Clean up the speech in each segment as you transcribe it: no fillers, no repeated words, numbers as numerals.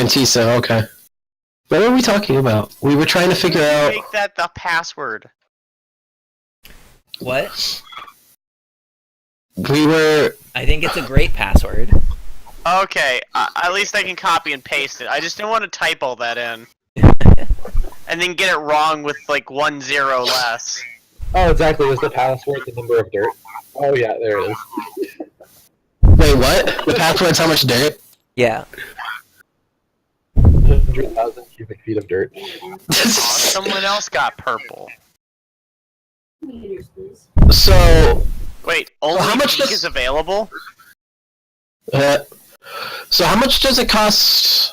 And Tisa, okay. What were we talking about? We were trying to figure out... Make that the password. What? We were... I think it's a great password. Okay, at least I can copy and paste it. I just didn't want to type all that in. And then get it wrong with, like, 1 0 less. Oh, exactly. Was the password the number of dirt? Oh, yeah, there it is. Wait, what? The password's how much dirt? Yeah. 100,000 cubic feet of dirt. Someone else got purple. So... Wait, only how much pink does- is available? So how much does it cost...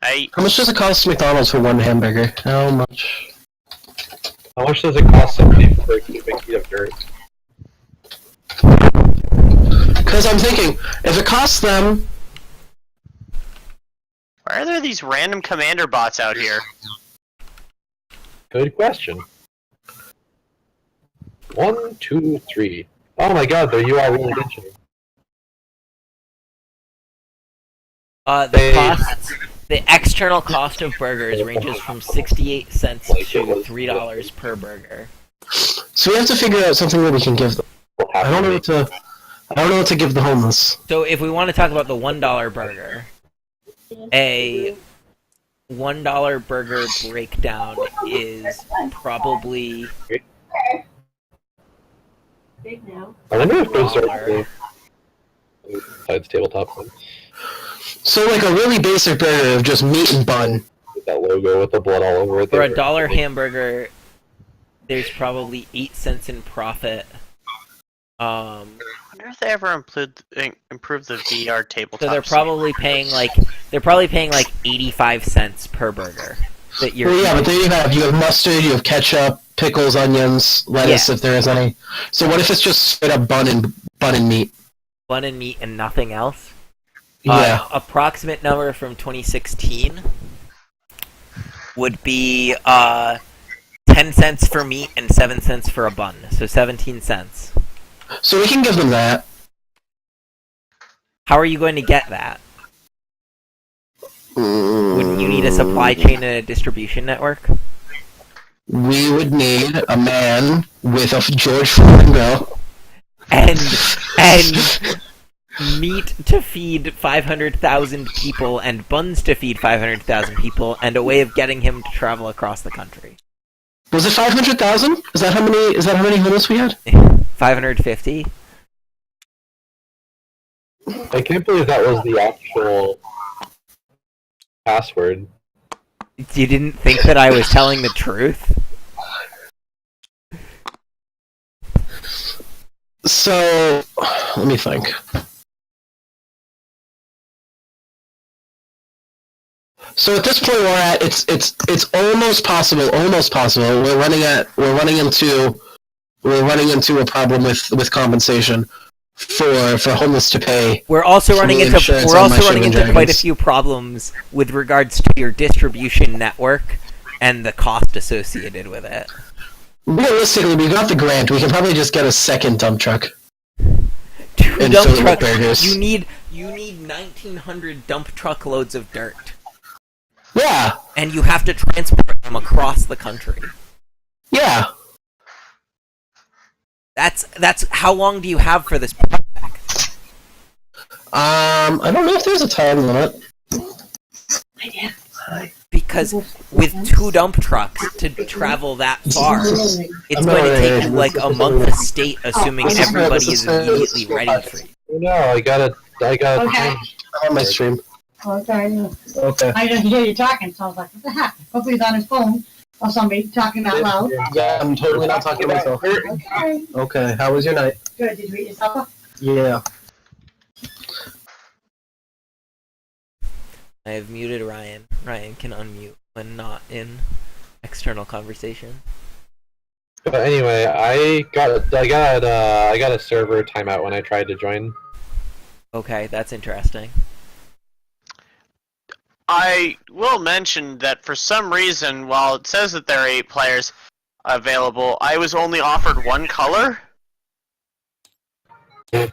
I How much does it cost McDonald's for one hamburger? How much? How much does it cost somebody for a cubic feet of dirt? Because I'm thinking, if it costs them... Why are there these random commander bots out here? Good question. 1, 2, 3. Oh my god, there you are really mentioned. The external cost of burgers ranges from 68 cents to $3 per burger. So we have to figure out something that we can give them. I don't know what to give the homeless. So if we want to talk about the $1 burger, a $1 burger breakdown is probably I wonder if those are besides tabletop ones. So like a really basic burger of just meat and bun. With that logo with the blood all over it. for a $1 hamburger. There's probably 8 cents in profit. I wonder if they ever improve the VR tabletop. So they're probably paying like 85 cents per burger. That you're Well, yeah, but then you have mustard, you have ketchup, pickles, onions, lettuce, if there is any. So what if it's just straight up bun and meat? bun and meat and nothing else. Yeah. Approximate number from 2016 would be 10 cents for meat and 7 cents for a bun, so 17 cents. So we can give them that. How are you going to get that? Wouldn't you need a supply chain and a distribution network? We would need a man with a George Foreman grill. And meat to feed 500,000 people and buns to feed 500,000 people and a way of getting him to travel across the country. Was it 500,000? Is that how many homeless we had? 550? I can't believe that was the actual password. You didn't think that I was telling the truth? So, let me think. So at this point we're at it's almost possible. We're running into a problem with compensation for homeless to pay. We're also running into quite a Dragons. few problems with regards to your distribution network and the cost associated with it. Realistically, we got the grant. We can probably just get a second dump truck. Two And dump fill it with trucks. burgers. You need 1,900 dump truck loads of dirt, Yeah, and you have to transport them across the country. yeah. That's how long do you have for this project? I don't know if there's a time limit. Because with 2 dump trucks to travel that far, it's going to take you like a month a state, assuming everybody is immediately ready for you. No, I got Okay. I'm on my stream. Okay. Okay. I didn't hear you talking, so I was like, what the heck? Hopefully he's on his phone or somebody talking out loud. Yeah, I'm totally not talking to myself. Okay. Okay, how was your night? Good. Did you eat your supper? Yeah. I have muted Ryan. Ryan can unmute when not in external conversation. But anyway, I got a server timeout when I tried to join. Okay, that's interesting. I will mention that for some reason, while it says that there are 8 players available, I was only offered 1 color. Don't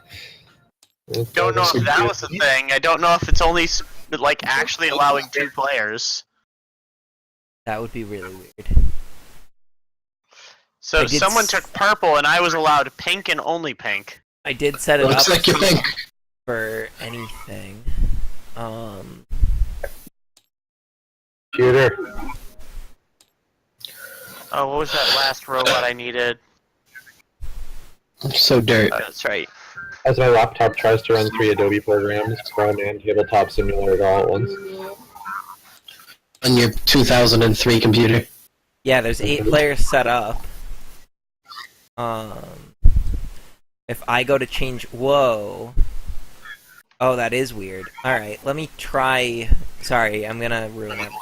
know if that was a thing. I don't know if it's only but like actually allowing 2 players. That would be really weird. So I did someone s- took purple, and I was allowed pink and only pink. I did set it Looks up like you think. for anything. Computer. Oh, what was that last robot I needed? So dirt. Oh, that's right. As my laptop tries to run 3 Adobe programs, Chrome and Tabletop Simulator all at once. On your 2003 computer. Yeah, there's 8 players set up. If I go to change... Whoa. Oh, that is weird. Alright, let me try... Sorry, I'm gonna ruin it.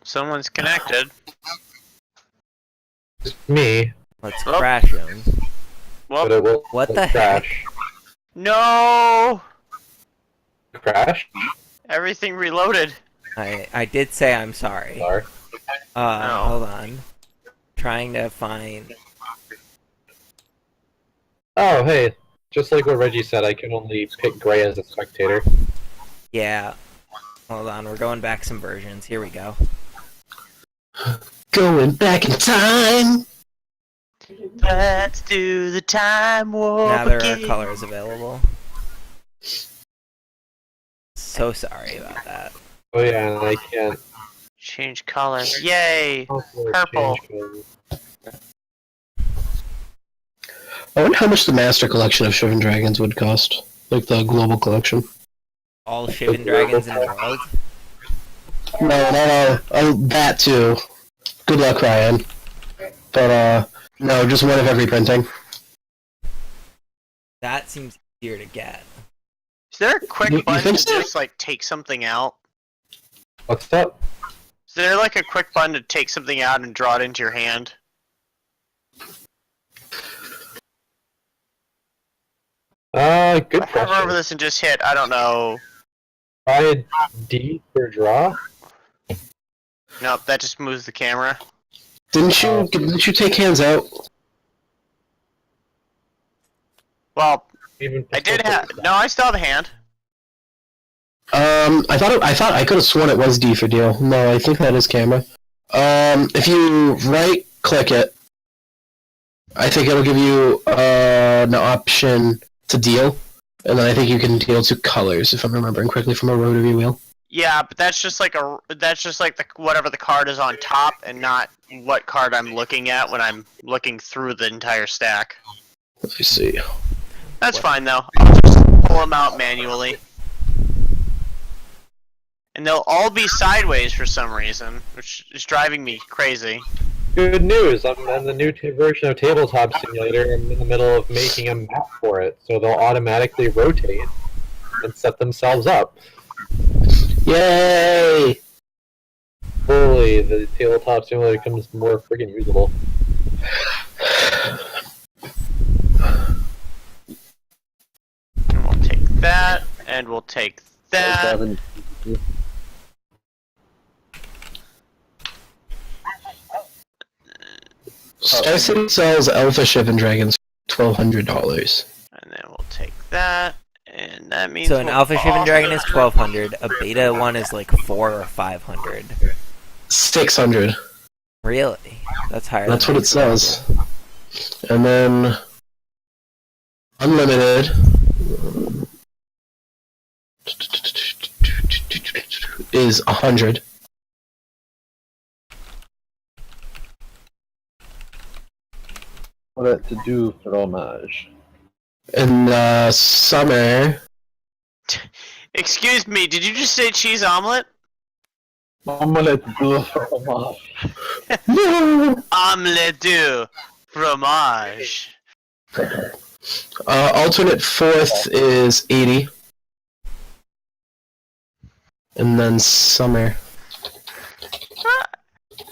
Someone's connected. It's me, Let's Oh. crash them. but Well, it will What the heck? crash. no! Crash? Everything reloaded. I did say I'm sorry. Sorry. No. Hold on. Trying to find... Oh, hey. Just like what Reggie said, I can only pick Gray as a spectator. Yeah. Hold on, we're going back some versions. Here we go. Going back in time. Let's do the time warp Now there are again. colors available. So sorry about that. Oh yeah, and I can't... Change color. Yay! also Purple. change color. I wonder how much the master collection of Shivan Dragons would cost. Like the global collection. All Shivan dragons in the world. No. Oh, that too. Good luck, Ryan. But, no, just one of every printing. That seems easier to get. Is there a quick You button think to so? just like take something out? What's up? Is there like a quick button to take something out and draw it into your hand? Good I hover over question. this and just hit, I don't know. Try D for draw? Nope, that just moves the camera. Didn't you take hands out? Well, Even I did have. No, I still have a hand. I thought I could have sworn it was D for deal. No, I think that is camera. If you right click it, I think it'll give you an option to deal, and then I think you can deal to colors if I'm remembering correctly from a rotary wheel. Yeah, but that's just like the whatever the card is on top, and not what card I'm looking at when I'm looking through the entire stack. Let me see. That's fine though. I'll just pull them out manually. And they'll all be sideways for some reason, which is driving me crazy. Good news! I'm on the new version of Tabletop Simulator. I'm in the middle of making a map for it, so they'll automatically rotate and set themselves up. Yay! Fully, the Tabletop Simulator becomes more friggin' usable. And we'll take that, and we'll take that. Star City sells Alpha Shivan Dragons for $1,200. And then we'll take that, and that means So an we'll Alpha Shivan off- dragon is 1200. A beta one is like 400 or 500. 600. Really? That's higher. That's than what it says. And then unlimited is 100. What to do fromage? In the summer, Excuse me, did you just say cheese omelet? Omelette de fromage. no. Omelette du fromage. Alternate fourth is 80. And then summer,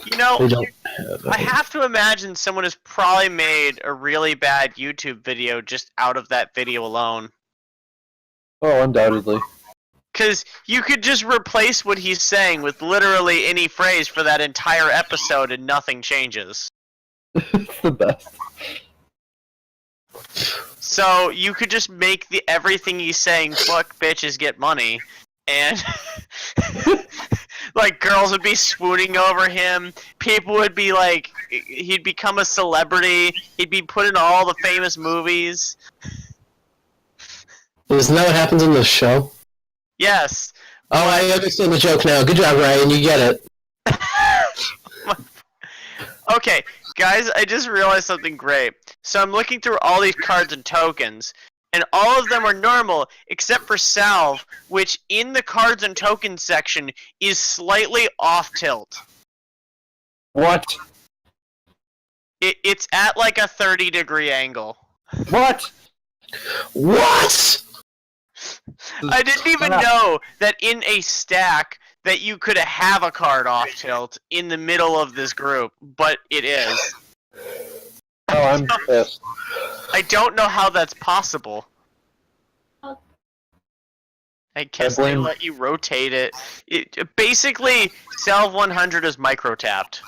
You know, they don't have I it. have to imagine someone has probably made a really bad YouTube video just out of that video alone. Oh, undoubtedly. Because you could just replace what he's saying with literally any phrase for that entire episode and nothing changes. It's the best. So you could just make the everything he's saying, fuck bitches get money, and like girls would be swooning over him, people would be like, he'd become a celebrity, he'd be put in all the famous movies. Isn't that what happens in the show? Yes. Oh, I understand the joke now. Good job, Ryan. You get it. Okay, guys, I just realized something great. So I'm looking through all these cards and tokens, and all of them are normal, except for Salve, which in the cards and tokens section is slightly off tilt. What? It's at like a 30-degree angle. What? What? I didn't even know that in a stack that you could have a card off tilt in the middle of this group, but it is. Oh, I'm pissed. I don't know how that's possible. I guess they let you rotate it. Basically, Salve 100 is micro-tapped.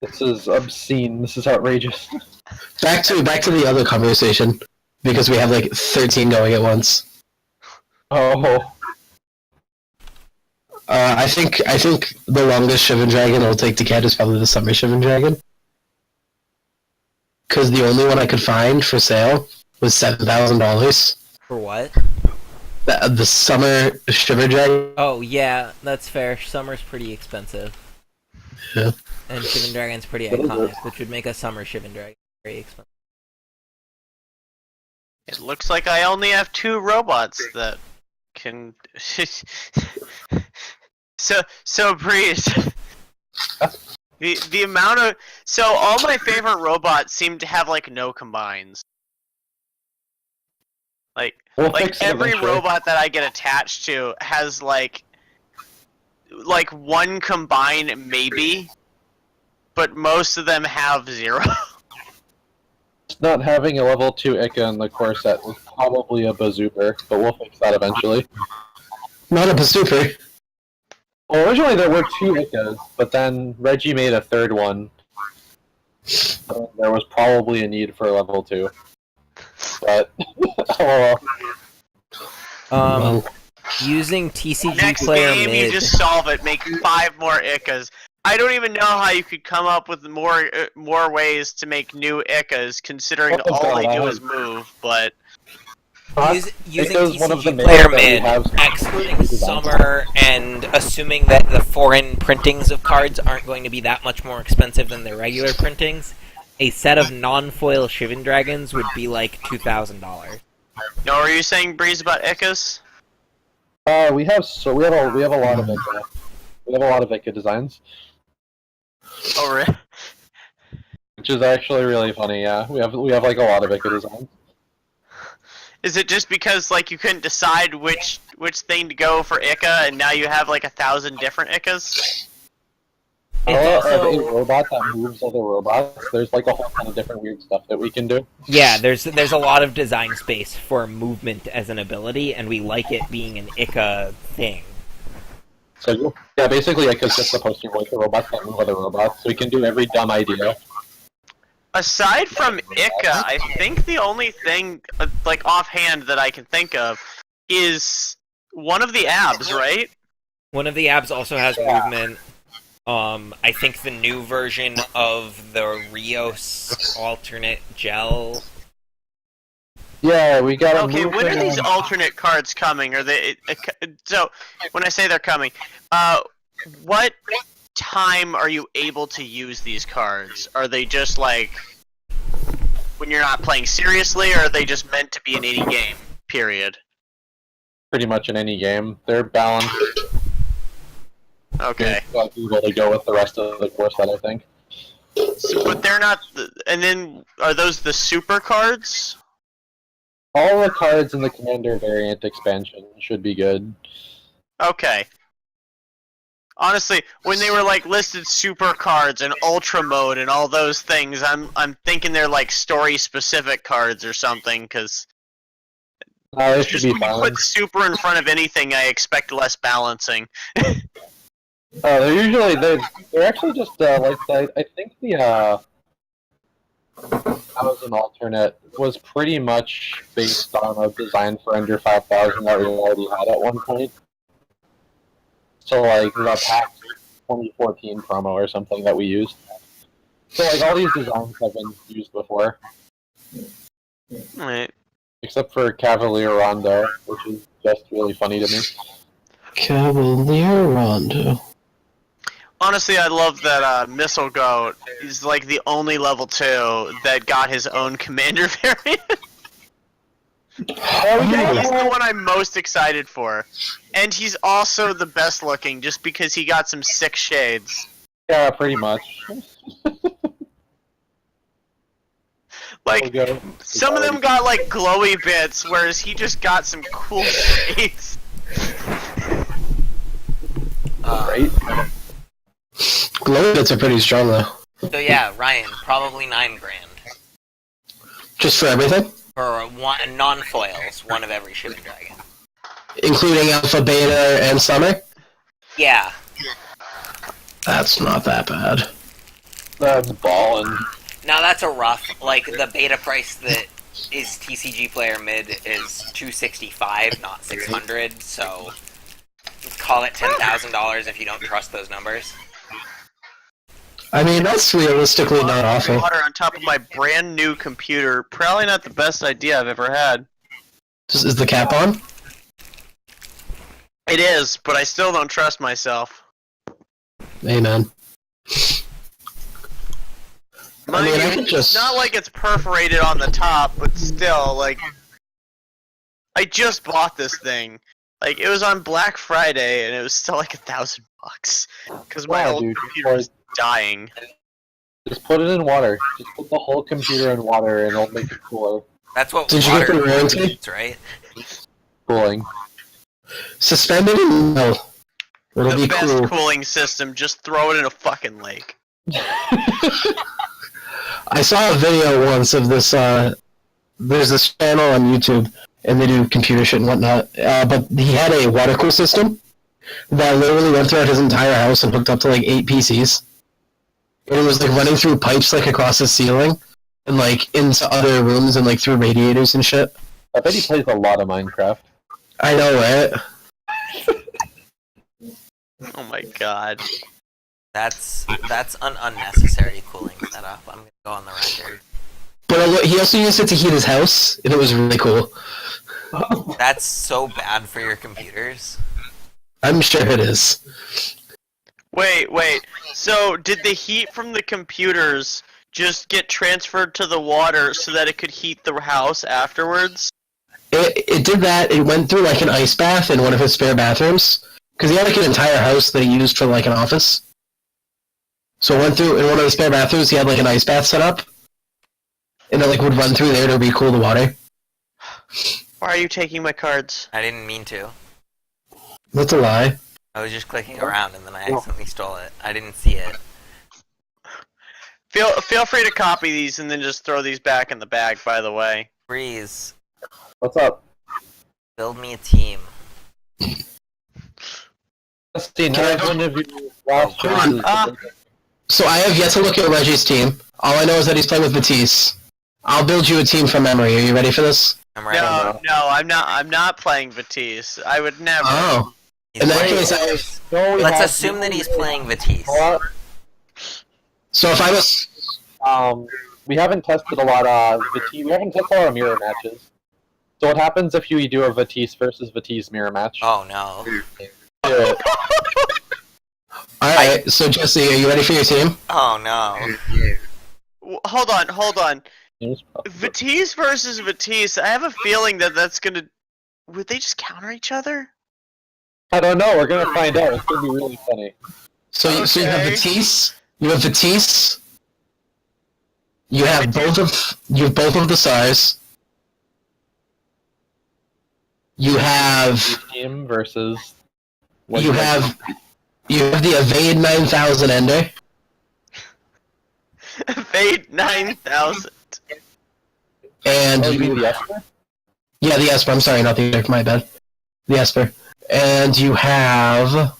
This is obscene. This is outrageous. Back to the other conversation, because we have like 13 going at once. Oh. I think the longest Shivan Dragon it'll take to get is probably the Summer Shivan Dragon. Because the only one I could find for sale was $7,000. For what? The Summer Shivan Dragon. Oh, yeah, that's fair. Summer's pretty expensive. Yeah. And Shivan Dragon's pretty What is iconic, which would make a Summer Shivan Dragon very expensive. It looks like I only have 2 robots that can... So Breeze. The amount of... So all my favorite robots seem to have like no combines. Like We'll fix it every eventually. robot that I get attached to has like one combine maybe, but most of them have 0. Not having a level 2 Ika in the core set was probably a bazooper, but we'll fix that eventually. Not a bazooper. Well, originally there were 2 Ikas, but then Reggie made a third one. So there was probably a need for a level 2. But, oh well. Using TCG Next player game, mid. you just solve it. Make 5 more Ikas. I don't even know how you could come up with more ways to make new Ikas, considering What the all they hell? do is move. But Using Ika's one of the TCG main player that we mid, have excluding designs. Summer, and assuming that the foreign printings of cards aren't going to be that much more expensive than the regular printings, a set of non-foil Shivan Dragons would be like $2,000. no, are you saying Breeze about Ikas? We have a lot of Ika. We have a lot of Ika designs, Oh, really? which is actually really funny. Yeah, we have like a lot of Ika designs. Is it just because like you couldn't decide which thing to go for Ika, and now you have like 1,000 different Ikas? It's Of a also, robot that moves other robots, there's like a whole ton of different weird stuff that we can do. yeah, there's a lot of design space for movement as an ability, and we like it being an Ika thing. So yeah, basically Ika's just supposed to work the robots that move other robots, so we can do every dumb idea. Aside from Ika, I think the only thing like offhand that I can think of is one of the abs, right? One of the abs also has movement. I think the new version of the Rios alternate gel. Yeah, we got. Okay, when are these alternate cards coming? Are they so? When I say they're coming, what time are you able to use these cards? Are they just like when you're not playing seriously, or are they just meant to be in any game? Period. Pretty much in any game, they're balanced. Okay. Able to go with the rest of the core set, I think. So, but they're not. And then are those the super cards? All the cards in the Commander variant expansion should be good. Okay. Honestly, when they were like listed super cards and ultra mode and all those things, I'm thinking they're like story specific cards or something. Because They should just be when you fine. put super in front of anything, I expect less balancing. They're actually just I think the Thousand alternate was pretty much based on a design for under 5,000 that we already had at one point. So like the PAX 2014 promo or something that we used. So like all these designs have been used before, Alright. except for Cavalier Rondo, which is just really funny to me. Cavalier Rondo. Honestly, I love that Missile Goat is like the only level 2 that got his own commander variant. He's the one I'm most excited for. And he's also the best looking just because he got some sick shades. Yeah, pretty much. Like, some of them got like glowy bits, whereas he just got some cool shades. Right? Glow bits are pretty strong though. So yeah, Ryan, probably $9,000 Just for everything? for one non-foils, one of every shipping dragon. Including Alpha, Beta, and Summer? Yeah, That's not that bad. That's ballin'. now that's a rough. Like the beta price that is TCG player mid is $265, not $600. So call it $10,000 if you don't trust those numbers. I mean, that's realistically not awful. Water on top of my brand new computer. Probably not the best idea I've ever had. Is the cap on? It is, but I still don't trust myself. Amen. Mind I mean, you, I could it's just... not like it's perforated on the top, but still, like, I just bought this thing. Like, it was on Black Friday, and it was still like $1,000 because my Yeah, old dude, computer is dying. Just put it in water. Just put the whole computer in water and it'll make it cooler. That's what Did you water get the warranty? needs, right? Cooling. Suspended in no. It'll The be best cool. cooling system, just throw it in a fucking lake. I saw a video once of this, there's this channel on YouTube, and they do computer shit and whatnot, but he had a water cool system that literally went throughout his entire house and hooked up to like 8 PCs. And it was like running through pipes like across the ceiling, and like into other rooms and like through radiators and shit. I bet he plays a lot of Minecraft. I know, right? Oh my god. That's an unnecessary cooling setup. I'm gonna go on the record. But he also used it to heat his house, and it was really cool. That's so bad for your computers. I'm sure it is. Wait. So, did the heat from the computers just get transferred to the water so that it could heat the house afterwards? It did that. It went through like an ice bath in one of his spare bathrooms, because he had like an entire house that he used for like an office. So it went through in one of the spare bathrooms. He had like an ice bath set up, and it like would run through there to recool the water. Why are you taking my cards? I didn't mean to. That's a lie. I was just clicking around and then I accidentally stole it. I didn't see it. Feel free to copy these and then just throw these back in the bag, by the way. Breeze, What's up? build me a team. Let's see, now one of you last Come on. So I have yet to look at Reggie's team. All I know is that he's playing with Matisse. I'll build you a team from memory. Are you ready for this? I'm ready. No, I'm not. I'm not playing Matisse. I would never. Oh. He's In that playing- case, I... Let's assume that he's playing Vitesse. So if I was... We haven't tested a lot of Vitesse. We haven't tested a lot of mirror matches. So what happens if you do a Vitesse versus Vitesse mirror match? Oh no. Yeah. Alright, so Jesse, are you ready for your team? Oh no. Hold on. Vitesse versus Vitesse. I have a feeling that that's gonna. Would they just counter each other? I don't know. We're gonna find out. It's gonna be really funny. So you have Okay. Matisse. You have Matisse. You have both of the SARS. You have Team versus. you have the Evade 9000 Ender. Fade 9000. And Oh, you you, mean the Esper? yeah, the Esper. I'm sorry, not the Ender. My bad. The Esper. And you have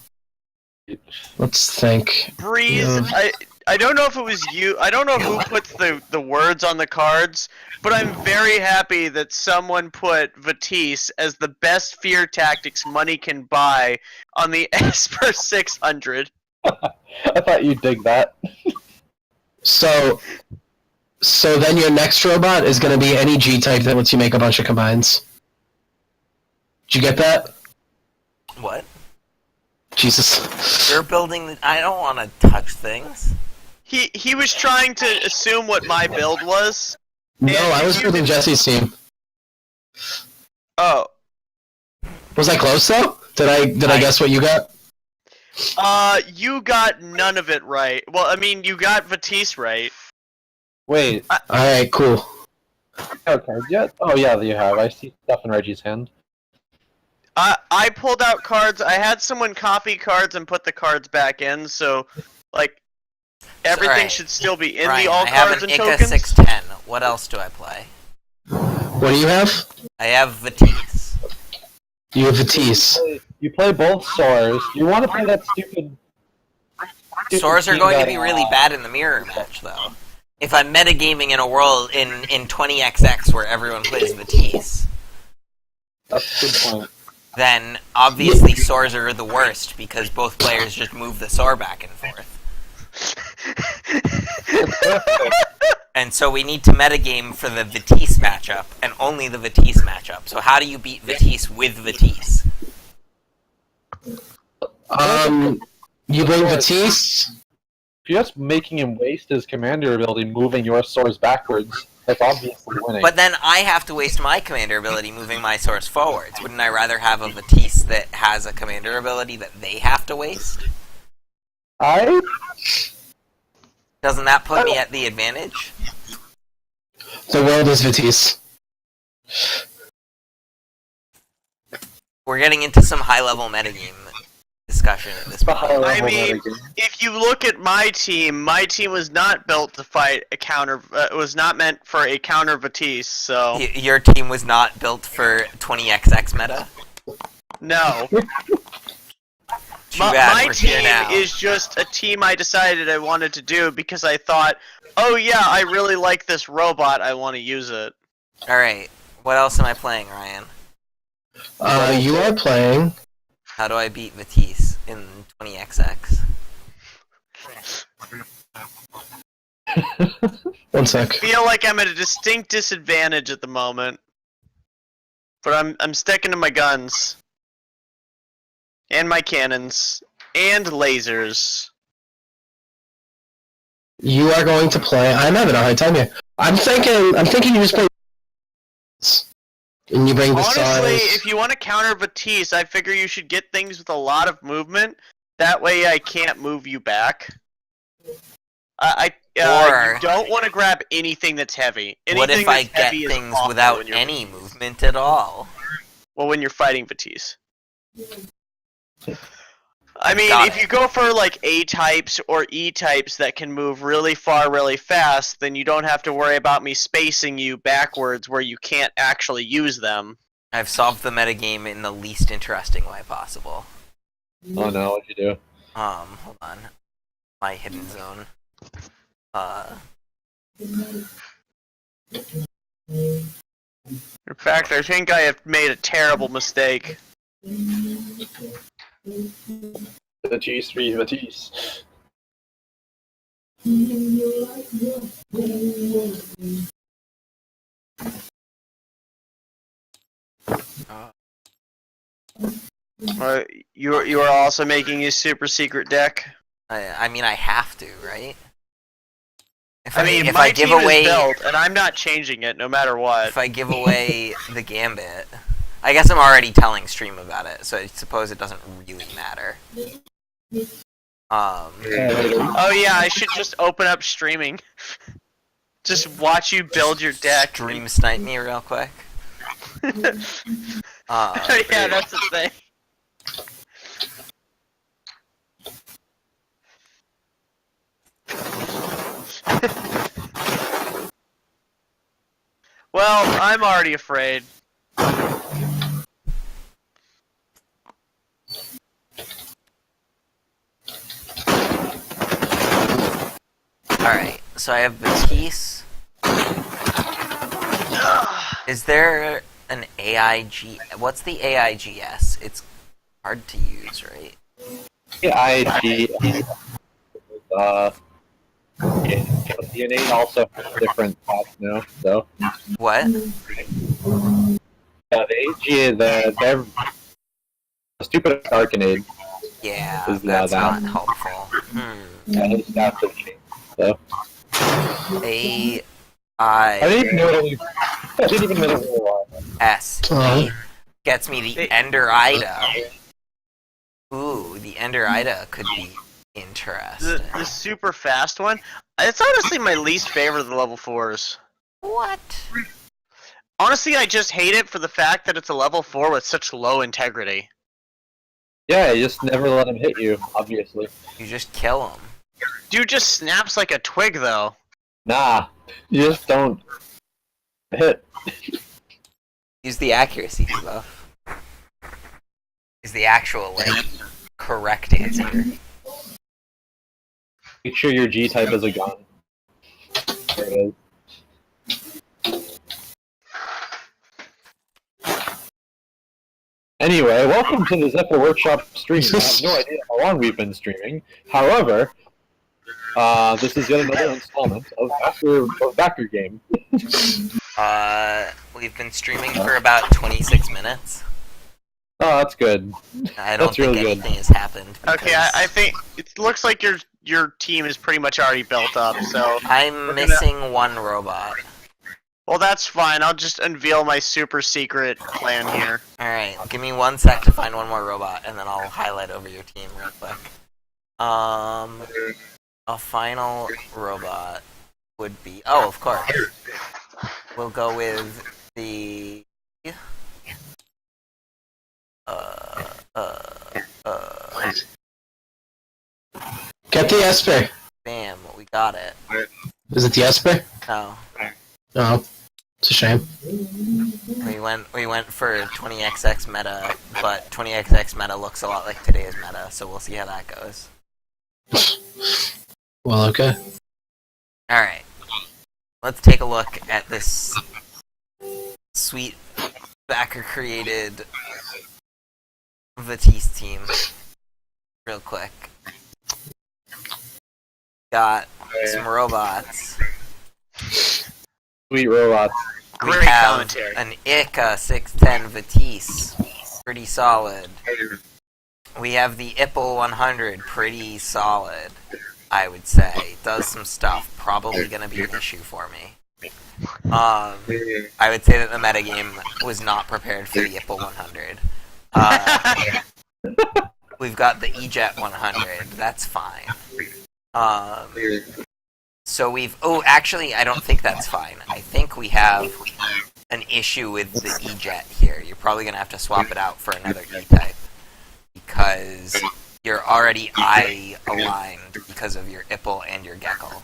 Let's think. Breeze, Yeah. I don't know if it was you. I don't know who puts the words on the cards, but I'm very happy that someone put Vatisse as the best fear tactics money can buy on the Esper 600. I thought you'd dig that. So then your next robot is going to be any G type that lets you make a bunch of combines. Did you get that? What? Jesus. You're building the... I don't want to touch things. He was trying to assume what my build was. No, I was building Jesse's team. Oh. Was I close though? Did I guess what you got? You got none of it right. Well, I mean, you got Vatisse right. Wait, Alright, cool. have cards yet? Oh yeah, you have. I see stuff in Reggie's hand. I pulled out cards. I had someone copy cards and put the cards back in, so, like, everything Alright. should still be in Ryan, the all I have cards an and AEGIS tokens. 610. What else do I play? What do you have? I have Vatisse. You have Vatisse. You play both Soars. You want to play that stupid Swords are team going to that, be really bad in the mirror match, though. If I'm metagaming in a world in 20XX where everyone plays Vatisse, That's a good point. then obviously swords are the worst because both players just move the sword back and forth. And so we need to metagame for the Vatisse matchup, and only the Vatisse matchup. So how do you beat Vatisse with Vatisse? You bring Vatisse. If you're just making him waste his commander ability moving your Soars backwards, that's obviously winning. But then I have to waste my commander ability moving my source forwards. Wouldn't I rather have a Vatisse that has a commander ability that they have to waste? Doesn't that put me at the advantage? The world is Vatisse. We're getting into some high-level metagame discussion at this point. I mean, if you look at my team was not built to fight a counter. It was not meant for a counter Vatisse. So Your team was not built for 20XX meta? no. Too My bad we're here team now. is just a team I decided I wanted to do because I thought, oh yeah, I really like this robot. I want to use it. Alright, what else am I playing, Ryan? You are playing. How do I beat Vatisse in 20XX? One sec. I feel like I'm at a distinct disadvantage at the moment, but I'm sticking to my guns and my cannons and lasers. You are going to play. I'm having a hard time here. I'm thinking you just play. And you bring the Honestly, stars. if you want to counter Vatisse, I figure you should get things with a lot of movement. That way I can't move you back. You don't want to grab anything that's heavy. Anything What if I that's get heavy is things awful without when you're- any movement at all? Well, when you're fighting Vatisse. I mean, Got if it. you go for like A-types or E-types that can move really far really fast, then you don't have to worry about me spacing you backwards where you can't actually use them. I've solved the metagame in the least interesting way possible. Oh no, what'd you do? Hold on. My hidden zone. In fact, I think I have made a terrible mistake. The G3 Vatisse. You are also making a super secret deck. I mean, I have to, right? If I mean, if my I give team away, is built, and I'm not changing it no matter what. if I give away the gambit, I guess I'm already telling stream about it, so I suppose it doesn't really matter. Oh yeah, I should just open up streaming. Just watch you build your deck. Stream snipe me real quick. Yeah, that's the thing. Well, I'm already afraid. Alright, so I have Batiste. Is there an AIG? What's the AIGS? It's hard to use, right? AEGIS. Yeah, the innate also has different spots now, so. What? Yeah, the AEG, the stupid Arcanade Yeah, is that's that. not helpful. Yeah, his stats have changed, so. I didn't even know what it was. I didn't even know what it was. AISE gets me the Ender Ida. Ooh, the Ender Ida could be interesting. The super fast one. It's honestly my least favorite of the level 4s. What? Honestly, I just hate it for the fact that it's a level 4 with such low integrity. Yeah, you just never let him hit you, obviously. You just kill him. Dude just snaps like a twig, though. Nah, you just don't hit. Use the accuracy buff. Is the actual, like, correct answer. Make sure your G type is a gun. There it is. Anyway, welcome to the Zephyr Workshop stream. I have no idea how long we've been streaming. However, this is yet another installment of Backer Game. We've been streaming for about 26 minutes. Oh, that's good. I don't That's think really good. anything has happened. Okay, I think it looks like your team is pretty much already built up, so... I'm missing one robot. Well, that's fine. I'll just unveil my super secret plan here. Alright, give me 1 sec to find one more robot, and then I'll highlight over your team real quick. A final robot would be... Oh, of course. We'll go with the... Get the Esper. Bam, we got it. Is it the Esper? No. Oh, it's a shame. We went for 20XX meta, but 20XX meta looks a lot like today's meta, so we'll see how that goes. Well, okay. Alright. Let's take a look at this sweet backer-created Batiste team real quick. Got some robots. Sweet robots. We Great have commentary. an ICA 610 Batiste. Pretty solid. We have the IPL 100. Pretty solid, I would say. Does some stuff. Probably gonna be an issue for me. I would say that the metagame was not prepared for the IPL 100. We've got the EJet 100. That's fine. So we've... Oh, actually, I don't think that's fine. I think we have an issue with the EJet here. You're probably going to have to swap it out for another E-type. Because you're already I-aligned because of your IPL and your Gecko.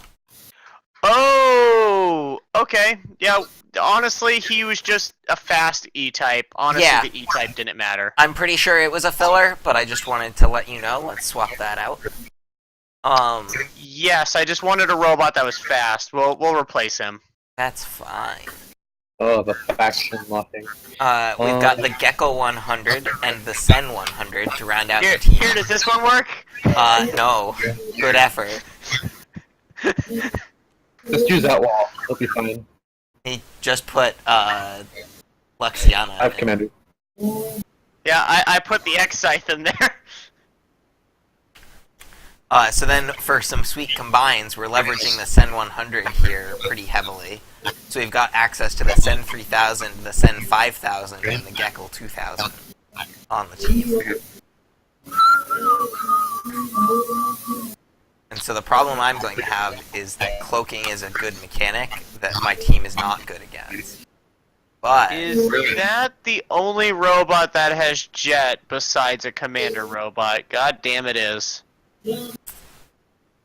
Oh, okay. Yeah, honestly, he was just a fast E-type. Honestly, Yeah. the E-type didn't matter. I'm pretty sure it was a filler, but I just wanted to let you know. Let's swap that out. Yes, I just wanted a robot that was fast. We'll replace him. That's fine. Oh, the faction locking. We've got the Gecko 100 and the Sen 100 to round out Here, the team. here, does this one work? No. Good effort. Just use that wall. It'll be fine. He just put, Luxiana. I have Commander. Yeah, I put the X-Scythe in there. So then, for some sweet combines, we're leveraging the Sen 100 here pretty heavily. So we've got access to the Sen 3000, the Sen 5000, and the Gecko 2000 on the team. And so the problem I'm going to have is that cloaking is a good mechanic that my team is not good against. But... Is that the only robot that has jet besides a commander robot? God damn it is.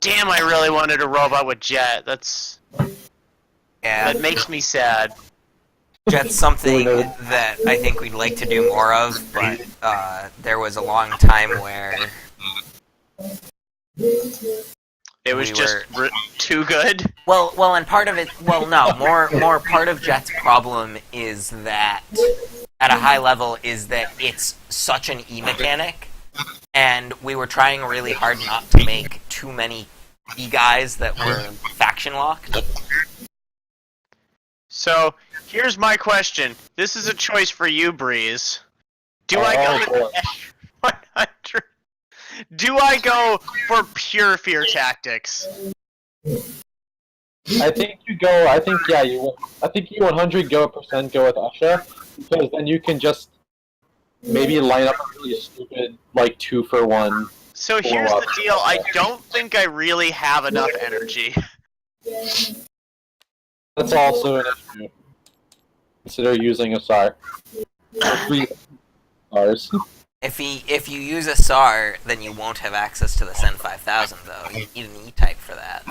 Damn, I really wanted a robot with jet. yeah, That makes me sad. Jet's something that I think we'd like to do more of, but there was a long time where It was We just too good. Well, and part of it, no, more part of Jet's problem is that, at a high level, is that it's such an E mechanic, and we were trying really hard not to make too many E guys that were faction locked. So, here's my question. This is a choice for you, Breeze. Do I go with S100? Do I go for pure fear tactics? I think you go. I think yeah. I think you 100 go with Usha, because then you can just maybe line up a really stupid 2-for-1. So here's the deal. I don't think I really have enough energy. That's also an issue. Consider using a SAR. 3 SARs. If you use a SAR, then you won't have access to the Sen 5000, though. You need an E-type for that.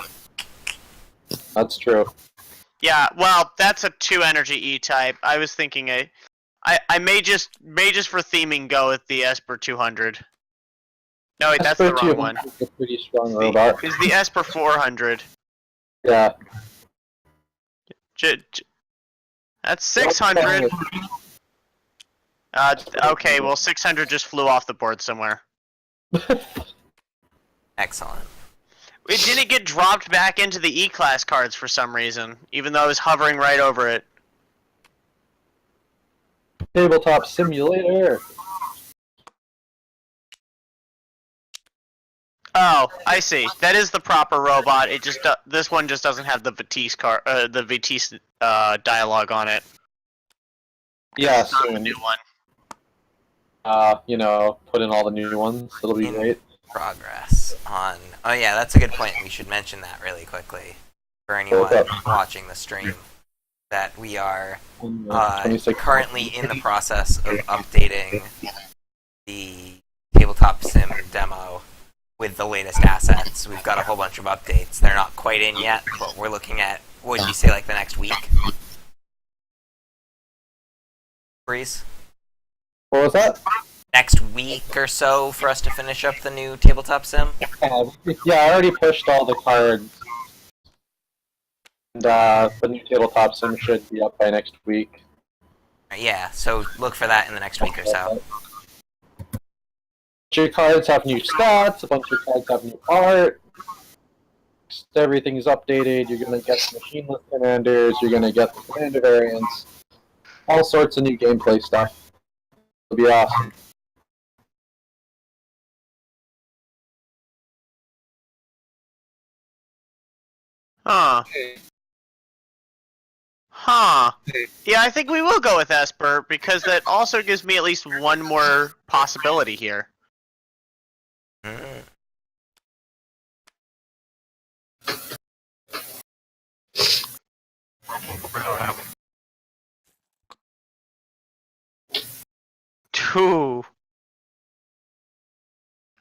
That's true. Yeah, well, that's a 2 energy E-type. I was thinking I may just for theming go with the Esper 200. No, wait, that's the wrong one. Is a pretty strong robot. Is the Esper 400. Yeah. That's 600. Okay, well, 600 just flew off the board somewhere. Excellent. It didn't get dropped back into the E-class cards for some reason, even though I was hovering right over it. Tabletop simulator. Oh, I see. That is the proper robot. It just this one just doesn't have the Vitesse dialogue on it. Yeah, It's not the soon. new one. Put in all the new ones. It'll be great. Progress on... Oh yeah, that's a good point. We should mention that really quickly for anyone watching the stream. That we are currently in the process of updating the Tabletop Sim demo with the latest assets. We've got a whole bunch of updates. They're not quite in yet, but we're looking at, what would you say, the next week? Breeze? What was that? Next week or so for us to finish up the new Tabletop Sim? Yeah, I already pushed all the cards. And the new Tabletop Sim should be up by next week. Yeah, so look for that in the next week or so. A bunch of cards have new stats, a bunch of cards have new art. Everything's updated, you're gonna get the machineless commanders, you're gonna get the commander variants. All sorts of new gameplay stuff. It'll be awesome. Huh. Huh. Yeah, I think we will go with Esper, because that also gives me at least one more possibility here. Mm. Two.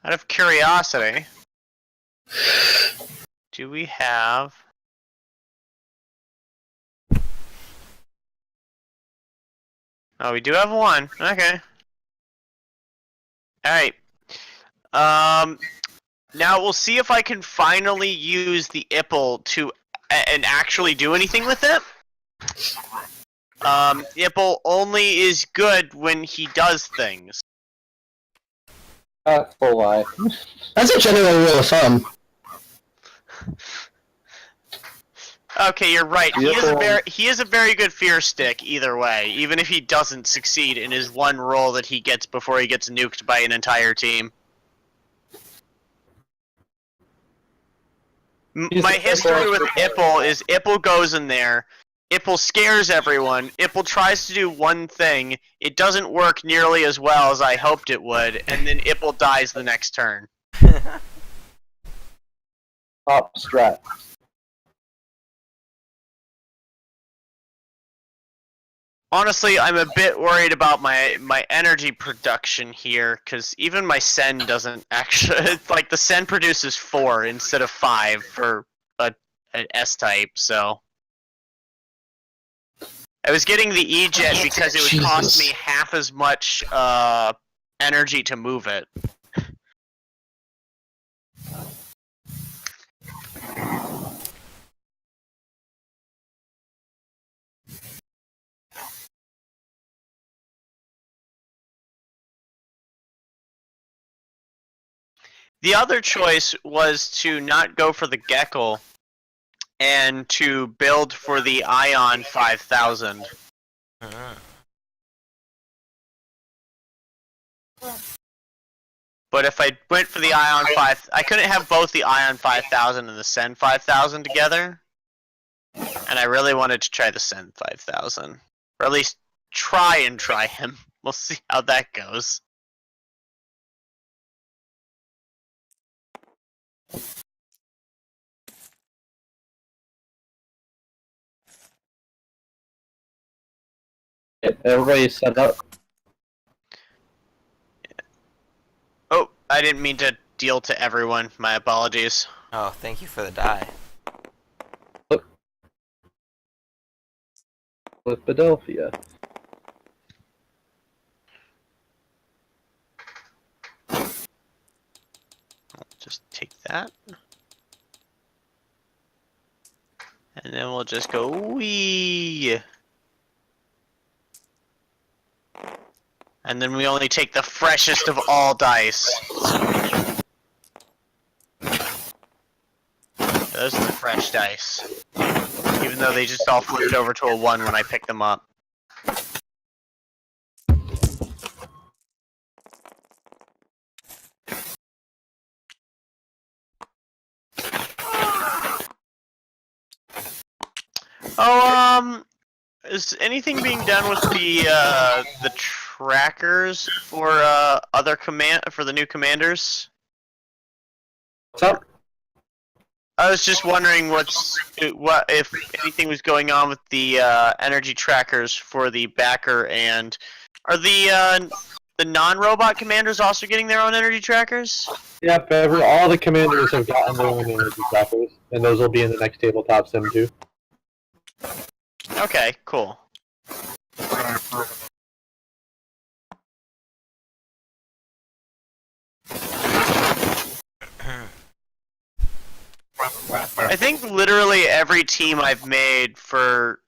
Out of curiosity, do we have... Oh, we do have one. Okay. Alright. Now we'll see if I can finally use the Ipple to and actually do anything with it. Ipple only is good when he does things. That's a lie. That's a general rule of thumb. Okay, you're right. He is a very good fear stick either way, even if he doesn't succeed in his one roll that he gets before he gets nuked by an entire team. My history with Ipple is Ipple goes in there, Ipple scares everyone, Ipple tries to do one thing, it doesn't work nearly as well as I hoped it would, and then Ipple dies the next turn. Top strat. Honestly, I'm a bit worried about my energy production here, because even my Sen doesn't actually... It's like, the Sen produces 4 instead of 5 for an S-type, so... I was getting the E-Jet because it would cost me half as much energy to move it. The other choice was to not go for the Gecko and to build for the Ion 5000. But if I went for the Ion 5, I couldn't have both the Ion 5000 and the Sen 5000 together. And I really wanted to try the Sen 5000. Or at least try him. We'll see how that goes. Everybody set up. Oh, I didn't mean to deal to everyone. My apologies. Oh, thank you for the die. With Philadelphia. Just take that. And then we'll just go wee. And then we only take the freshest of all dice. Those are the fresh dice. Even though they just all flipped over to a 1 when I picked them up. Oh, is anything being done with the trackers for for the new commanders? What's up? I was just wondering what if anything was going on with the energy trackers for the backer, and are the non-robot commanders also getting their own energy trackers? Yep, all the commanders have gotten their own energy trackers, and those will be in the next tabletop sim too. Okay, cool. I think literally every team I've made for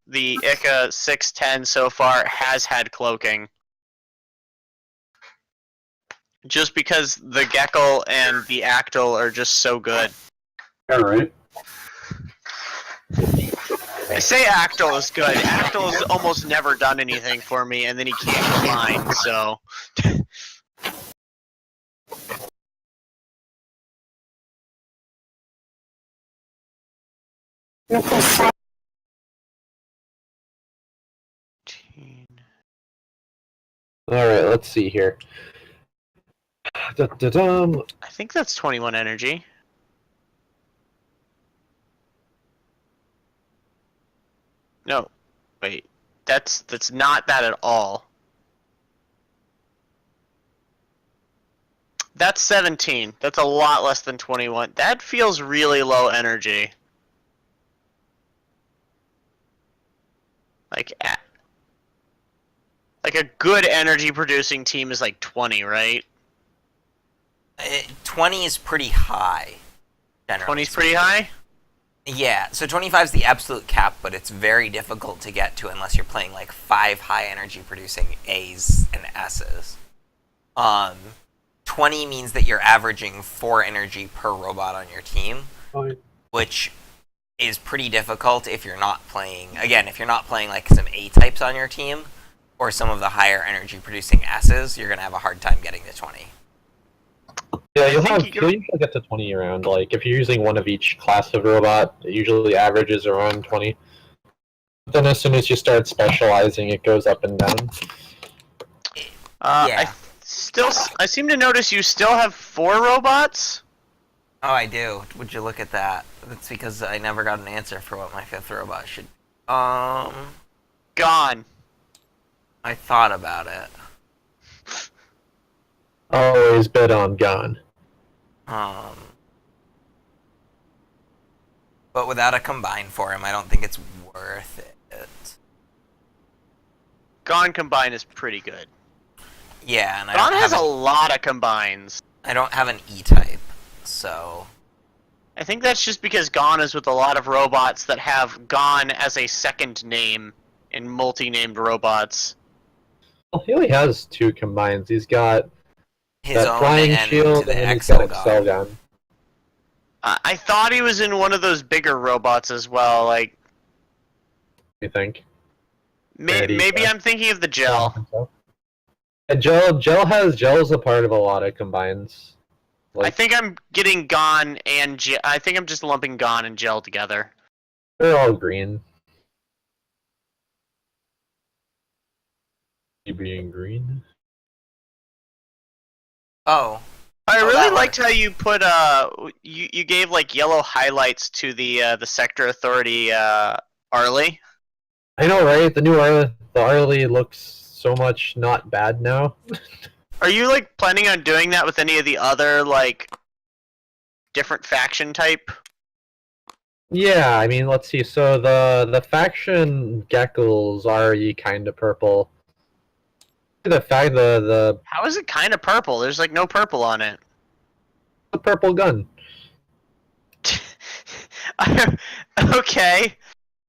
the ICA 610 so far has had cloaking. Just because the Gecko and the Actyl are just so good. Alright. I say Actyl is good. Actyl has almost never done anything for me, and then he can't combine, so... Alright, let's see here. Da-da-dum. I think that's 21 energy. No, wait. That's not that at all. That's 17. That's a lot less than 21. That feels really low energy. Like a good energy producing team is like 20, right? 20 is pretty high. 20 is pretty high? Yeah, so 25 is the absolute cap, but it's very difficult to get to unless you're playing like 5 high energy producing A's and S's. 20 means that you're averaging 4 energy per robot on your team, which is pretty difficult if you're not playing, again, if you're not playing like some A-types on your team, or some of the higher energy producing S's, you're going to have a hard time getting to 20. Yeah, you'll usually get to 20 around. Like, if you're using one of each class of robot, it usually averages around 20. But then as soon as you start specializing, it goes up and down. Yeah. I seem to notice you still have 4 robots? Oh, I do. Would you look at that? That's because I never got an answer for what my 5th robot should... Gone. I thought about it. Always bet on gone. But without a combine for him, I don't think it's worth it. Gone combine is pretty good. Yeah, and Gone has a lot of combines. I don't have an E-type, so... I think that's just because Gone is with a lot of robots that have Gone as a second name in multi-named robots. Well, he only has 2 combines. He's got His that own flying and shield, the and then he's Excel got Excel gun. I thought he was in one of those bigger robots as well. Like You think? Eddie, maybe I'm thinking of the gel. And gel's a part of a lot of combines. I think I'm getting Gon and I think I'm just lumping Gon and gel together. They're all green. You being green? Oh. I Oh, really that liked works. how you put you gave like yellow highlights to the Sector Authority Arlie. I know, right? The Arlie looks so much not bad now. Are you like planning on doing that with any of the other like different faction type? Yeah, I mean, let's see. So the faction Geckles are kind of purple. The fact How is it kind of purple? There's like no purple on it. the purple gun. Okay.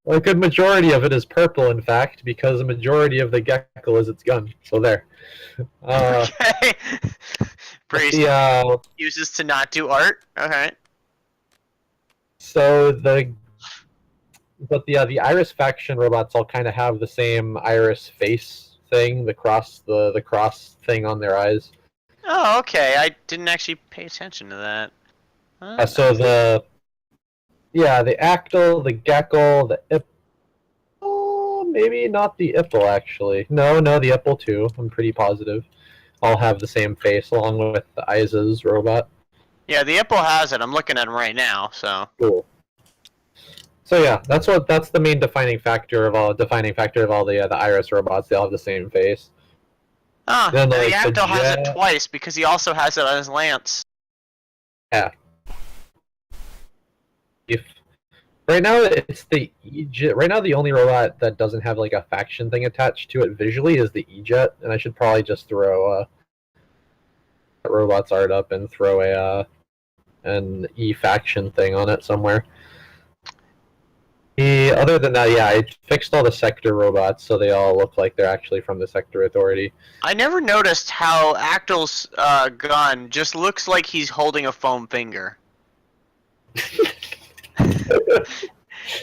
A good majority of it is purple, in fact, because a majority of the Geckle is its gun. So there. Okay. Priest The uses to not do art. Okay. so the but the Iris faction robots all kind of have the same Iris face thing, the cross thing on their eyes. Oh, okay. I didn't actually pay attention to that. So the Actyl, the Geckle, the maybe not the Ippel actually. No, the Ippel too. I'm pretty positive. All have the same face along with the Isa's robot. Yeah, the Ipple has it. I'm looking at him right now. So. Cool. So yeah, that's the main defining factor of all the Iris robots. They all have the same face. Ah, Then, the like, the Acto has it Jet- twice because he also has it on his lance. If right now it's the E-Jet. Right now the only robot that doesn't have like a faction thing attached to it visually is the E-Jet, and I should probably just throw robot's art up and throw an E faction thing on it somewhere. Other than that, yeah, I fixed all the sector robots so they all look like they're actually from the Sector Authority. I never noticed how Acto's gun just looks like he's holding a foam finger.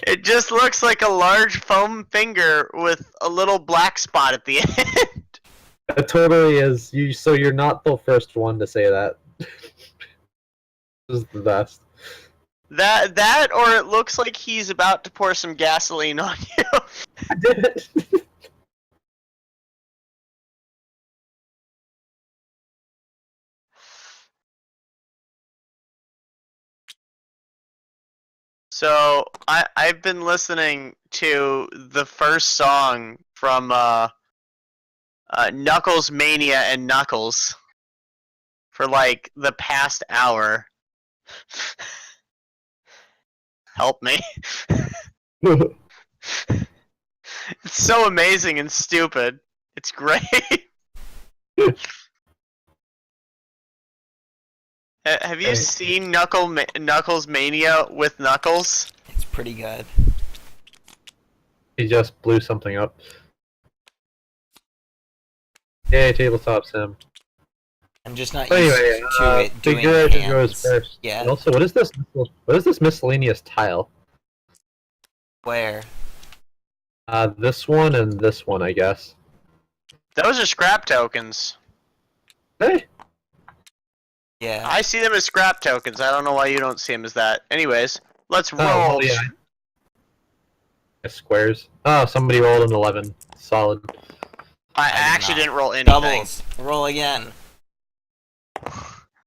It just looks like a large foam finger with a little black spot at the end. It totally is. So you're not the first one to say that. This is the best. That or it looks like he's about to pour some gasoline on you. I did it. So I've been listening to the first song from Knuckles Mania and Knuckles for like the past hour. Help me. It's so amazing and stupid. It's great. Have you seen Knuckles Mania with Knuckles? It's pretty good. He just blew something up. Yay, tabletop sim. I'm just not But used anyway, to it doing figuration hands. goes first. Yeah. And also, what is this? What is this miscellaneous tile? Where? This one and this one, I guess. Those are scrap tokens. Hey, Yeah. I see them as scrap tokens. I don't know why you don't see them as that. Anyways, let's roll. well, yeah. Squares. Oh, somebody rolled an 11. Solid. I did actually not. didn't roll anything. Doubles. Roll again.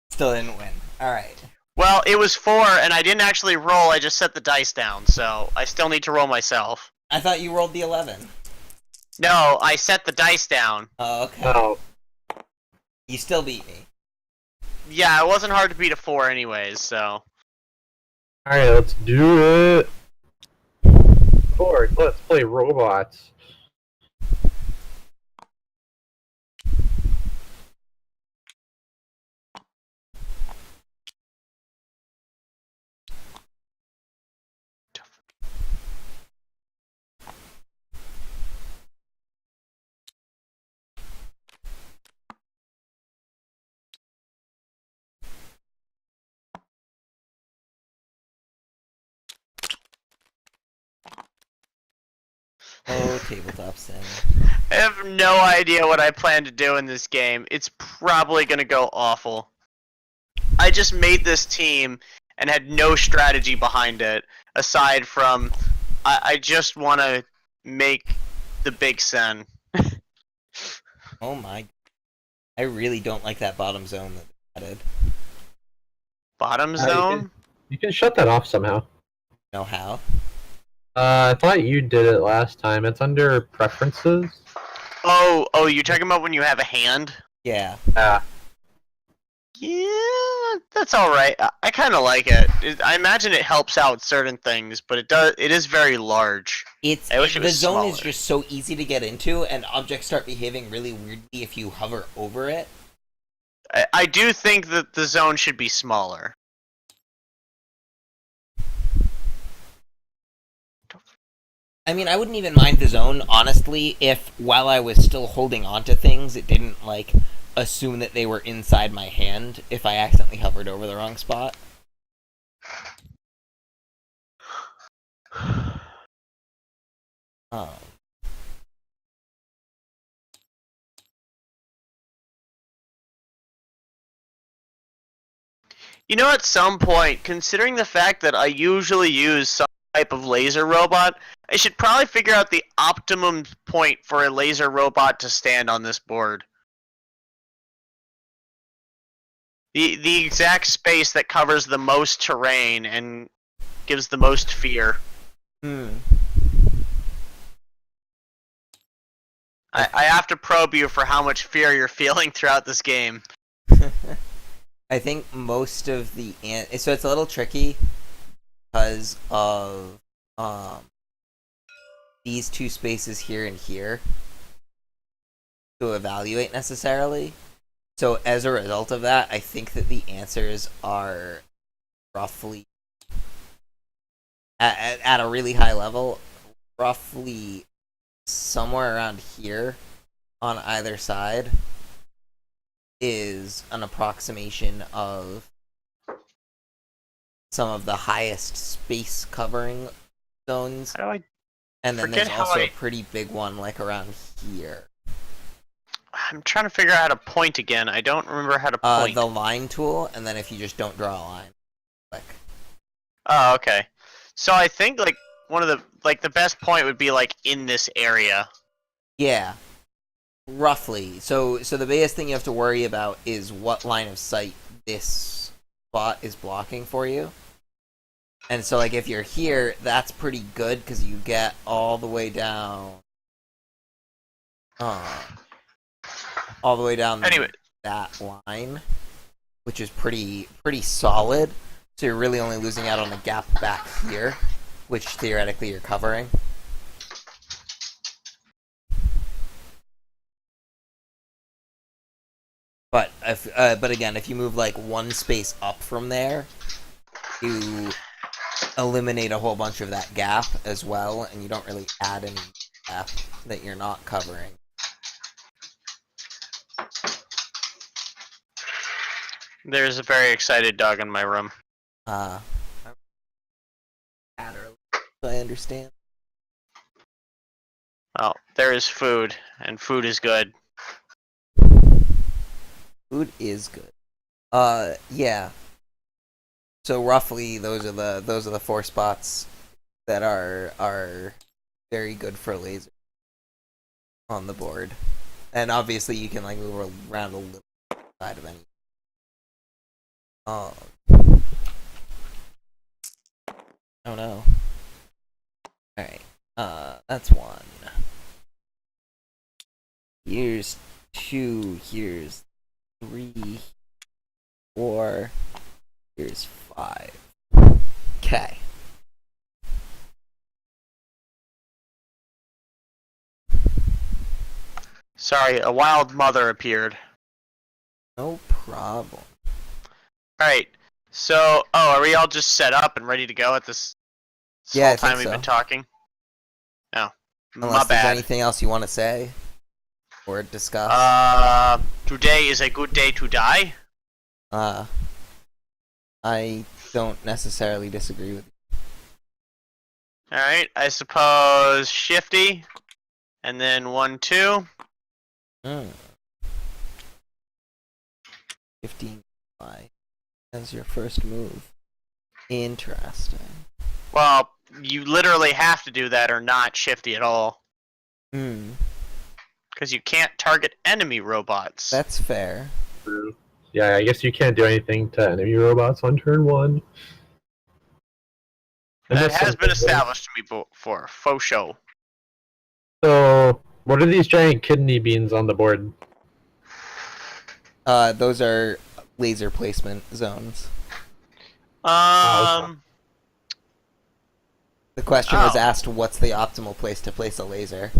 Still didn't win. Alright. Well, it was 4, and I didn't actually roll. I just set the dice down, so I still need to roll myself. I thought you rolled the 11. No, I set the dice down. Oh, okay. Oh, You still beat me. Yeah, it wasn't hard to beat a 4 anyways, so... alright, let's do it. Board, let's play robots. Oh, tabletop sim. I have no idea what I plan to do in this game. It's probably gonna go awful. I just made this team and had no strategy behind it, aside from I just want to make the Big Sen. Oh my. I really don't like that bottom zone that they added. Bottom You zone? can shut that off somehow. Know how? I thought you did it last time. It's under preferences. Oh, you're talking about when you have a hand? Yeah. Ah, Yeah, that's all right. I kind of like it. I imagine it helps out certain things, but it is very large. I wish it the was zone is smaller. just so easy to get into, and objects start behaving really weirdly if you hover over it. I do think that the zone should be smaller. I mean, I wouldn't even mind the zone, honestly, if while I was still holding onto things, it didn't, like, assume that they were inside my hand if I accidentally hovered over the wrong spot. Um, You know, at some point, considering the fact that I usually use some type of laser robot, I should probably figure out the optimum point for a laser robot to stand on this board. The exact space that covers the most terrain and gives the most fear. hmm. I have to probe you for how much fear you're feeling throughout this game. I think most of the so it's a little tricky because of these two spaces here and here to evaluate necessarily. So as a result of that, I think that the answers are roughly at a really high level, roughly somewhere around here on either side is an approximation of some of the highest space covering zones, How do I? and then forget there's how also I- a pretty big one like around here. I'm trying to figure out how to point again. I don't remember how to point. The line tool, and then if you just don't draw a line, click. Oh, okay. So I think like one of the best point would be like in this area. Yeah, roughly. So the biggest thing you have to worry about is what line of sight this spot is blocking for you. And so, like, if you're here, that's pretty good because you get all the way down. All the way down Anyway, that line, which is pretty solid. So you're really only losing out on the gap back here, which theoretically you're covering. But but again, if you move like one space up from there, you eliminate a whole bunch of that gap as well, and you don't really add any gap that you're not covering. there's a very excited dog in my room. I understand. Oh, there is food, and food is good. Food is good. Yeah. So roughly, those are the four spots that are very good for laser on the board, and obviously you can like move around a little side of any. Oh no. All right. That's one. Here's two. Here's 3, 4. Here's 5. Okay. Sorry, a wild mother appeared. No problem. Alright, so, are we all just set up and ready to go at this Yeah, I whole time think we've so. been talking? Oh, Unless my there's bad. anything else you want to say or discuss. Today is a good day to die? I don't necessarily disagree with you. Alright, I suppose Shifty. And then 1-2. 15 fly as your first move. Interesting. Well, you literally have to do that or not Shifty at all. Because you can't target enemy robots. That's fair. True. Yeah, I guess you can't do anything to enemy robots on turn 1. That has been established to me before. Faux show. So, what are these giant kidney beans on the board? Those are laser placement zones. Um. The question was Oh. asked, what's the optimal place to place a laser?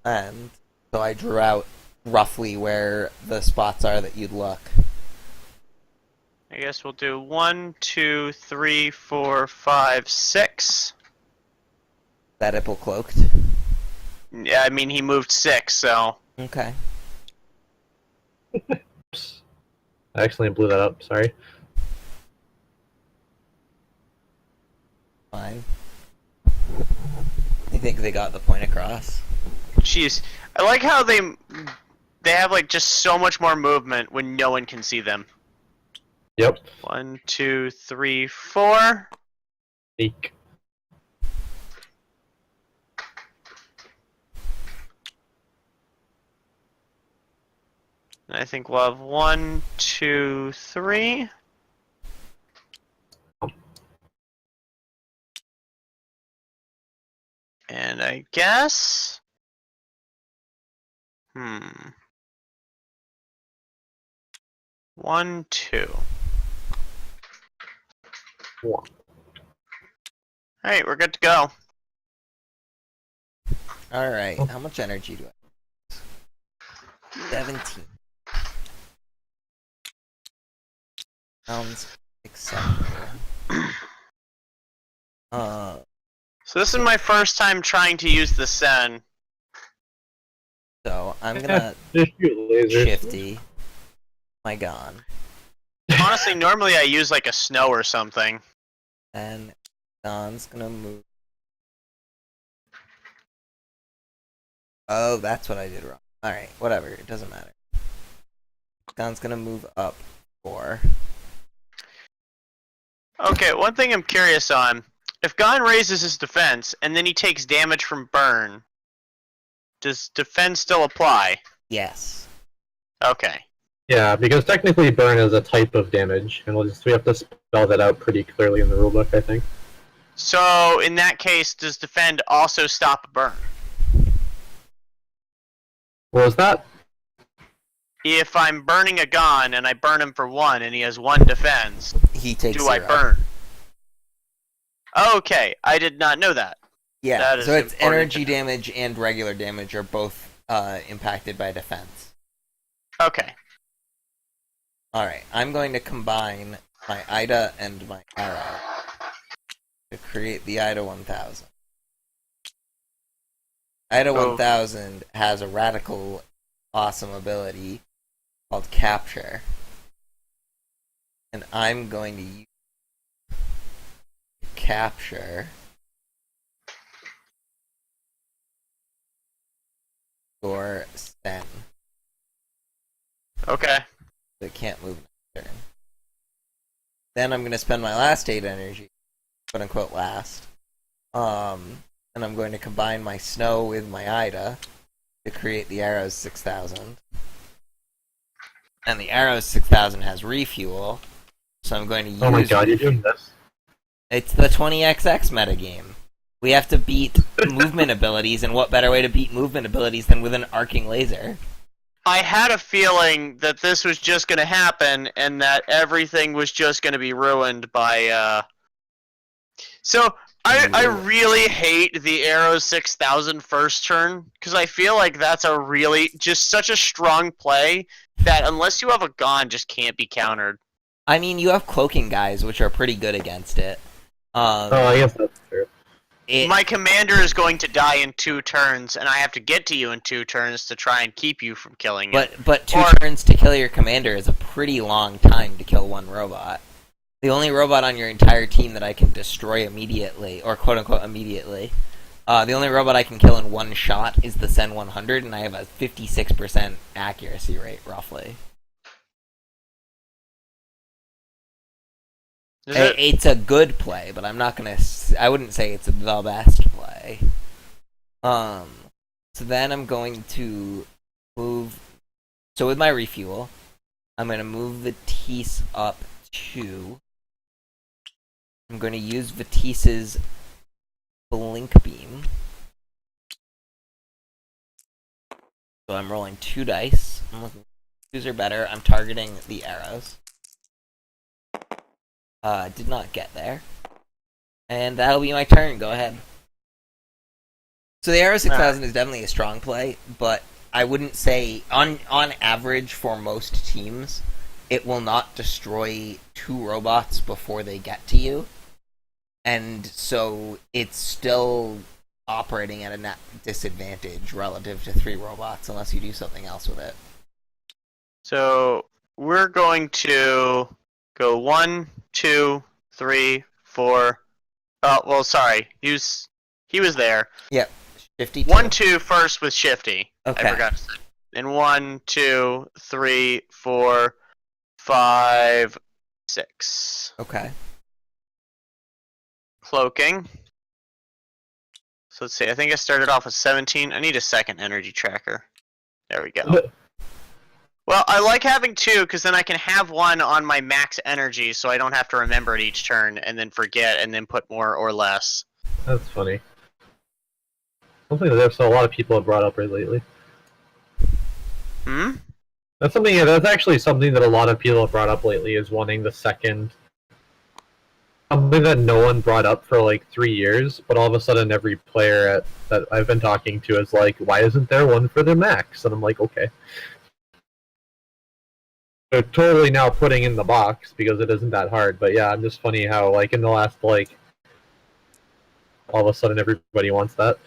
And so I drew out roughly where the spots are that you'd look. I guess we'll do 1, 2, 3, 4, 5, 6. That Ipple cloaked? Yeah, I mean he moved 6, so Okay. Oops. I accidentally blew that up, sorry. Fine. I think they got the point across. jeez. I like how they have like just so much more movement when no one can see them. Yep. 1, 2, 3, 4. Eek. And I think we'll have 1, 2, 3. And I guess. 1, 2. One. Alright, we're good to go. Alright, how much energy do I have? 17. Sounds acceptable. So this is my first time trying to use the Sen. So I'm gonna Just shoot lasers. Shifty my gun. Honestly, normally I use like a snow or something. And Don's gonna move. Oh, that's what I did wrong. Alright, whatever, it doesn't matter. Don's gonna move up 4. Okay, one thing I'm curious on. If Gon raises his defense, and then he takes damage from burn, does defense still apply? Yes. Okay. Yeah, because technically burn is a type of damage, and we have to spell that out pretty clearly in the rulebook, I think. So, in that case, does defend also stop burn? What was that? If I'm burning a Gon, and I burn him for 1, and he has 1 defense, He takes do I 0. burn? Okay, I did not know that. Yeah, That is so it's important energy to know. damage and regular damage are both impacted by defense. Okay. Alright, I'm going to combine my Ida and my arrow to create the Ida 1000. Ida Oh. 1000 has a radical awesome ability called Capture. And I'm going to use Capture for Sen. Okay. So it can't move next turn. Then I'm going to spend my last 8 energy, quote unquote last. And I'm going to combine my snow with my Ida to create the Arrows 6000. And the Arrows 6000 has refuel, so I'm going to use. Oh my god, you're doing this? It's the 20XX metagame. We have to beat movement abilities, and what better way to beat movement abilities than with an arcing laser? I had a feeling that this was just going to happen, and that everything was just going to be ruined by, So, I really hate the Arrow 6000 first turn, because I feel like that's a really, just such a strong play, that unless you have a Gon, just can't be countered. I mean, you have cloaking guys, which are pretty good against it. Oh, I guess that's true. My commander is going to die in 2 turns, and I have to get to you in 2 turns to try and keep you from killing it. But 2 turns to kill your commander is a pretty long time to kill one robot. The only robot on your entire team that I can destroy immediately, or quote-unquote immediately, the only robot I can kill in one shot is the Sen 100, and I have a 56% accuracy rate, roughly. It's a good play, but I'm not gonna. I wouldn't say it's the best play. So then I'm going to move. So with my refuel, I'm gonna move Vitesse up 2. I'm going to use Vitisse's Blink Beam. So I'm rolling 2 dice. I'm looking. 2s are better. I'm targeting the arrows. Did not get there. And that'll be my turn. Go ahead. So the Arrow 6000 is definitely a strong play, but I wouldn't say, on average for most teams, it will not destroy 2 robots before they get to you. And so it's still operating at a net disadvantage relative to 3 robots unless you do something else with it. So we're going to go 1, 2, 3, 4. Oh, well, sorry. He was there. Yep. 52. 1, 2 first with Shifty. Okay. I forgot to say. And 1, 2, 3, 4, 5, 6. Okay. Cloaking. So let's see. I think I started off with 17. I need a second energy tracker. There we go. Well, I like having 2 because then I can have 1 on my max energy, so I don't have to remember it each turn and then forget and then put more or less. That's funny. Something that a lot of people have brought up lately. Hmm? That's actually something that a lot of people have brought up lately, is wanting the second. Something that no one brought up for like 3 years, but all of a sudden every player that I've been talking to is like, why isn't there one for the max? And I'm like, okay. They're totally now putting in the box because it isn't that hard, but yeah, I'm just funny how like in the last like all of a sudden everybody wants that.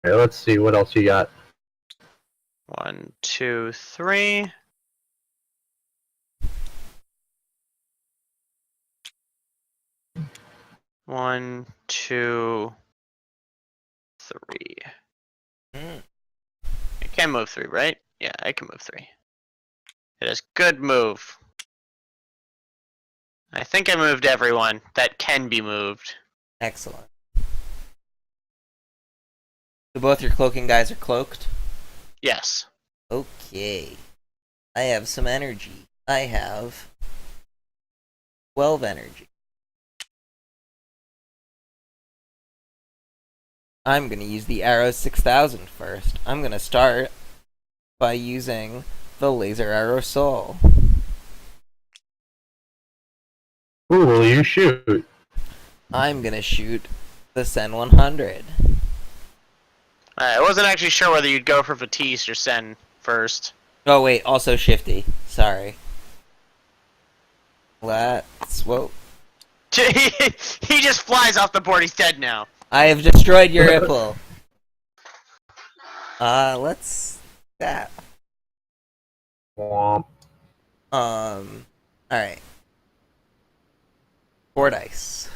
Alright, let's see what else you got. 1, 2, 3. One, 2, 3. I can move 3, right? Yeah, I can move 3. It is good move. I think I moved everyone that can be moved. Excellent. So both your cloaking guys are cloaked? Yes. Okay. I have some energy. I have 12 energy. I'm going to use the Arrow 6000 first. I'm going to start by using the Laser Arrow Soul. Who will you shoot? I'm going to shoot the Sen 100. I wasn't actually sure whether you'd go for Vitesse or Sen first. Oh wait, also Shifty. Sorry. Whoa. He just flies off the board. He's dead now. I have destroyed your Ripple. Let's that. Womp. Alright. 4 dice.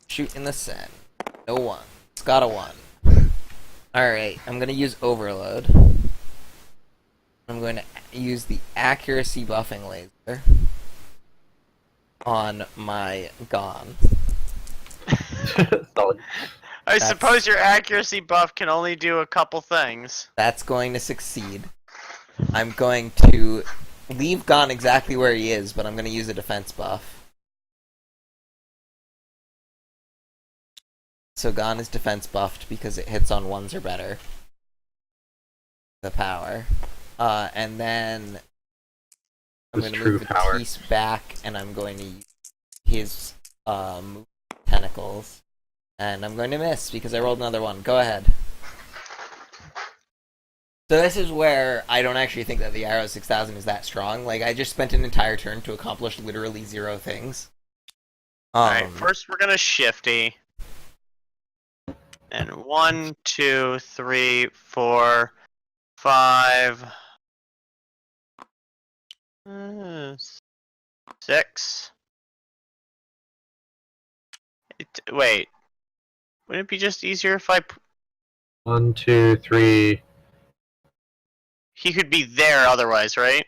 Shoot in the Sen. No 1. It's got a 1. Alright, I'm gonna use Overload. I'm going to use the accuracy buffing laser on my Gon. I suppose your accuracy buff can only do a couple things. That's going to succeed. I'm going to leave Gon exactly where he is, but I'm going to use a defense buff. So Gon is defense buffed because it hits on 1s or better. The power. And then I'm going to move the piece back, and I'm going to use his tentacles. And I'm going to miss because I rolled another 1. Go ahead. So this is where I don't actually think that the Arrow 6000 is that strong. Like, I just spent an entire turn to accomplish literally 0 things. Alright, first we're going to Shifty. And 1, 2, 3, 4, 5, 6. Wait, wouldn't it be just easier if I? 1, 2, 3. He could be there otherwise, right?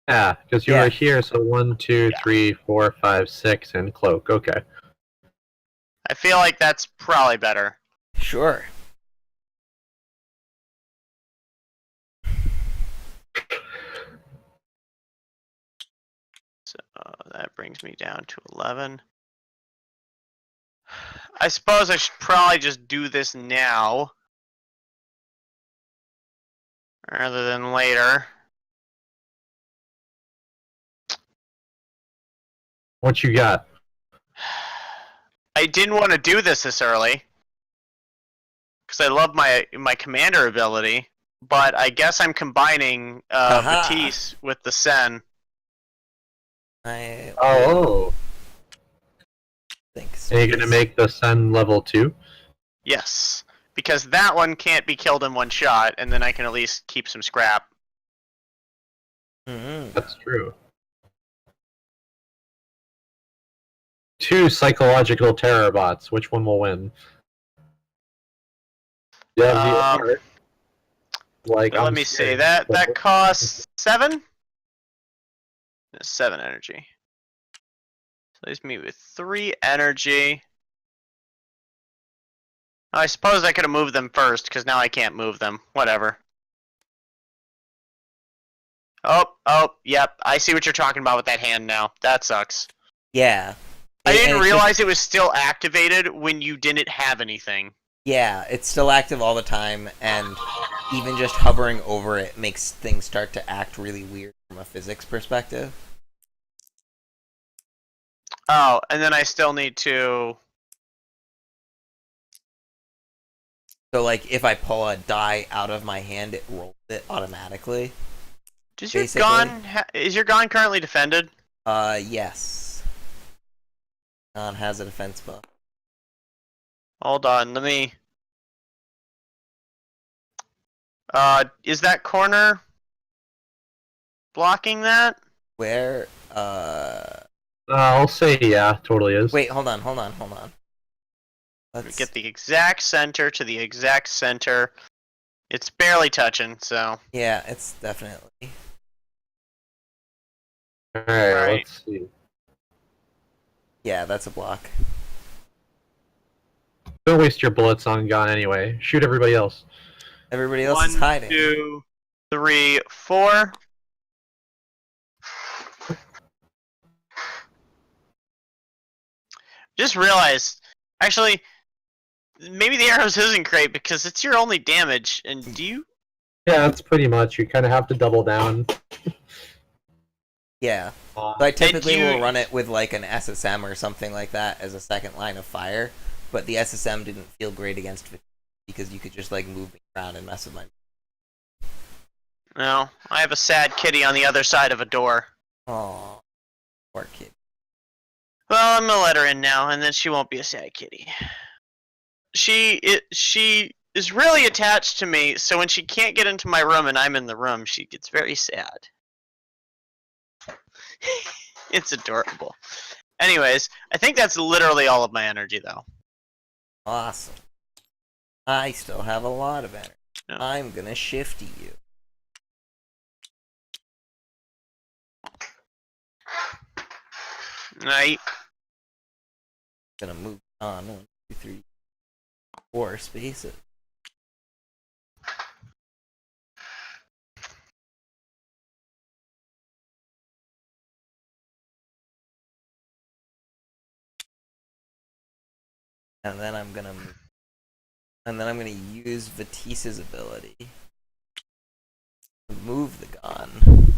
Yeah, because you Yeah. were here, so 1, 2, 3, 4, 5, 6, and cloak. Okay. I feel like that's probably better. Sure. So that brings me down to 11. I suppose I should probably just do this now rather than later. What you got? I didn't want to do this early because I love my commander ability, but I guess I'm combining Aha. Batiste with the Sen. I Oh. think Are you gonna make the Sen level 2? Yes, because that one can't be killed in one shot, and then I can at least keep some scrap. Mm-hmm. That's true. 2 psychological terror bots. Which one will win? Yeah, Um, art. Like, Let I'm me see. scared. That costs 7. 7 energy. So leaves me with 3 energy. I suppose I could have moved them first, because now I can't move them. Whatever. Oh, yep. I see what you're talking about with that hand now. That sucks. Yeah. I And didn't it's realize just- it was still activated when you didn't have anything. Yeah, it's still active all the time, and even just hovering over it makes things start to act really weird from a physics perspective. Oh, and then I still need to... So, like, if I pull a die out of my hand, it rolls it automatically. Does your Basically. gun... Is your gun currently defended? Yes. Gon has a defense buff. Hold on, let me... is that corner blocking that? Where, I'll say yeah, totally is. Wait, hold on. Get the exact center to the exact center. It's barely touching, so... Yeah, it's definitely... Alright, let's see. Yeah, that's a block. Don't waste your bullets on Gon anyway. Shoot everybody else. Everybody else is 1, hiding. 2, 3, 4. Just realized, actually, maybe the arrows isn't great because it's your only damage. And do you? Yeah, that's pretty much. You kind of have to double down. Yeah. Uh, So I typically you- will run it with like an SSM or something like that as a second line of fire, but the SSM didn't feel great against it because you could just like move me around and mess with my... No, I have a sad kitty on the other side of a door. Aww. Poor kid. Well, I'm gonna let her in now, and then she won't be a sad kitty. She is really attached to me, so when she can't get into my room and I'm in the room, she gets very sad. It's adorable. Anyways, I think that's literally all of my energy, though. Awesome. I still have a lot of energy. No. I'm gonna shift you. Right. Gonna move on 1, 2, 3, 4 spaces. And then I'm gonna move. And then I'm gonna use Vatice's ability to move the gun.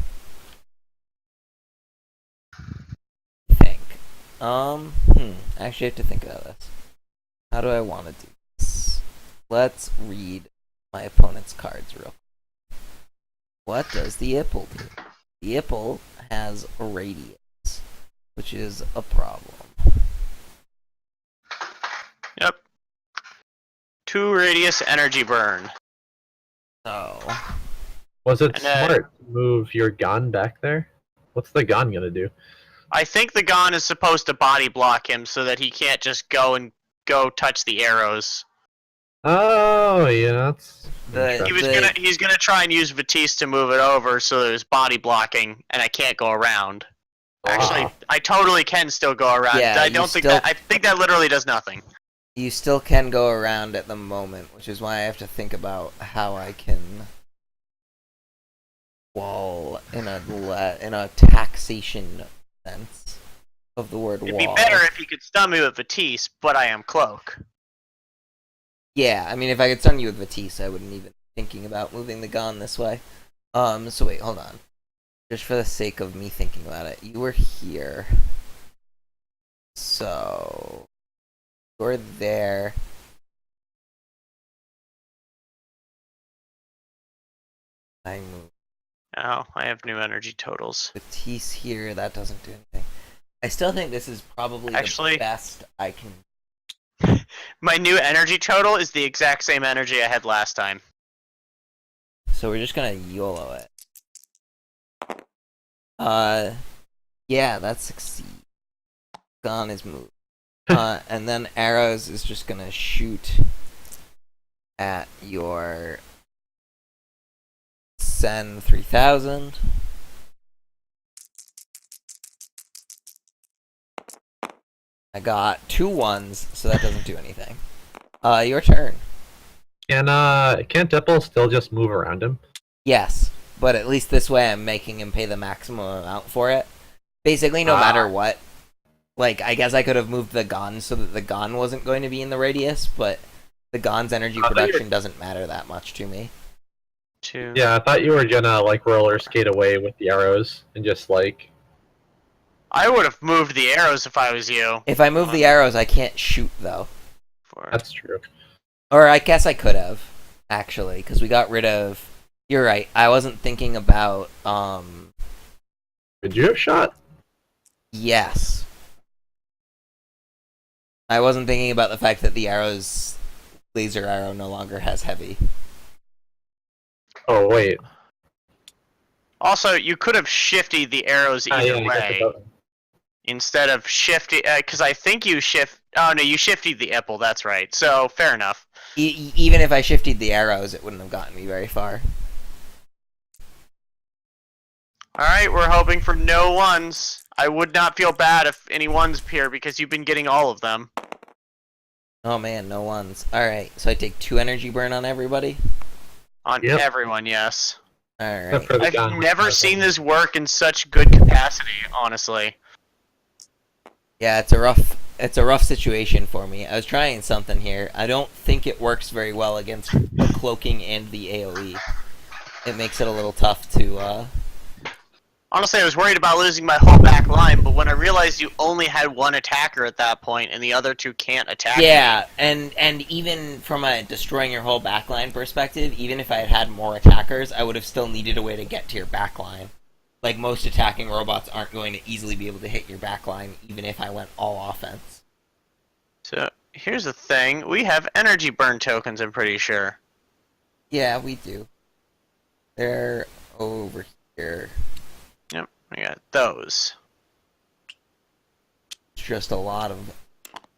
Think. I actually have to think about this. How do I want to do this? Let's read my opponent's cards real quick. What does the Ipple do? The Ipple has a radius, which is a problem. Yep. 2 radius energy burn. So Was it And, smart to move your gun back there? What's the gun gonna do? I think the Gon is supposed to body block him so that he can't just go touch the arrows. Oh, yeah, that's The- interesting. He's gonna try and use Batiste to move it over so there's body blocking and I can't go around. Actually, Ah. I totally can still go around. Yeah, I you don't think still- that. I think that literally does nothing. you still can go around at the moment, which is why I have to think about how I can wall in a taxation sense of the word It'd wall. be better if you could stun me with Batiste, but I am cloak. Yeah, I mean, if I could stun you with Batiste, I wouldn't even be thinking about moving the gun this way. So wait, hold on. Just for the sake of me thinking about it, you were here. So you're there. I move Oh, I have new energy totals. Batiste here. That doesn't do anything. I still think this is probably Actually- the best I can. My new energy total is the exact same energy I had last time. So we're just gonna YOLO it. Yeah, that succeeds. Gun is moved. And then arrows is just gonna shoot at your Sen 3000. I got 2 ones, so that doesn't do anything. Your turn. Can't Dipple still just move around him? Yes, but at least this way I'm making him pay the maximum amount for it. Basically, no matter what. Like, I guess I could have moved the Gon so that the Gon wasn't going to be in the radius, but the Gon's energy production doesn't matter that much to me. Yeah, I thought you were gonna, like, roller skate away with the arrows and just, like... I would have moved the arrows if I was you. If I move the arrows, I can't shoot, though. That's true. Or I guess I could have, actually, because we got rid of... You're right, I wasn't thinking about, Could you have shot? Yes. I wasn't thinking about the fact that the arrow's laser arrow no longer has heavy. Oh, wait. Also, you could have shifted the arrows either Yeah, I guess way it doesn't. instead of shifting. Because I think you shift. Oh no, you shifted the Ipple. That's right. So fair enough. Even if I shifted the arrows, it wouldn't have gotten me very far. All right, we're hoping for no ones. I would not feel bad if any ones appear because you've been getting all of them. Oh man, no ones. Alright, so I take 2 energy burn on everybody? On Yep. everyone, yes. Alright. Except for the I've gun. never seen this work in such good capacity, honestly. Yeah, it's a rough situation for me. I was trying something here. I don't think it works very well against the cloaking and the AoE. It makes it a little tough to, Honestly, I was worried about losing my whole back line, but when I realized you only had one attacker at that point and the other 2 can't attack Yeah, and even from a destroying your whole backline perspective, even if I had had more attackers, I would have still needed a way to get to your backline. Like, most attacking robots aren't going to easily be able to hit your backline, even if I went all offense. So, here's the thing. We have energy burn tokens, I'm pretty sure. Yeah, we do. They're over here. Yep, we got those. It's just a lot of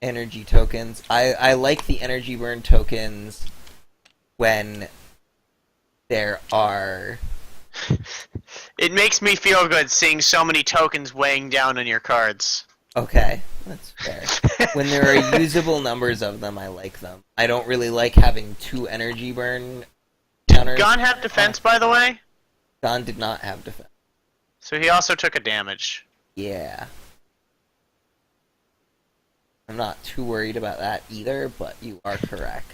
energy tokens. I like the energy burn tokens when there are... It makes me feel good seeing so many tokens weighing down on your cards. Okay, that's fair. When there are usable numbers of them, I like them. I don't really like having 2 energy burn counters. Gon have defense, by the way? Gon did not have defense. So he also took a damage. Yeah. I'm not too worried about that either, but you are correct.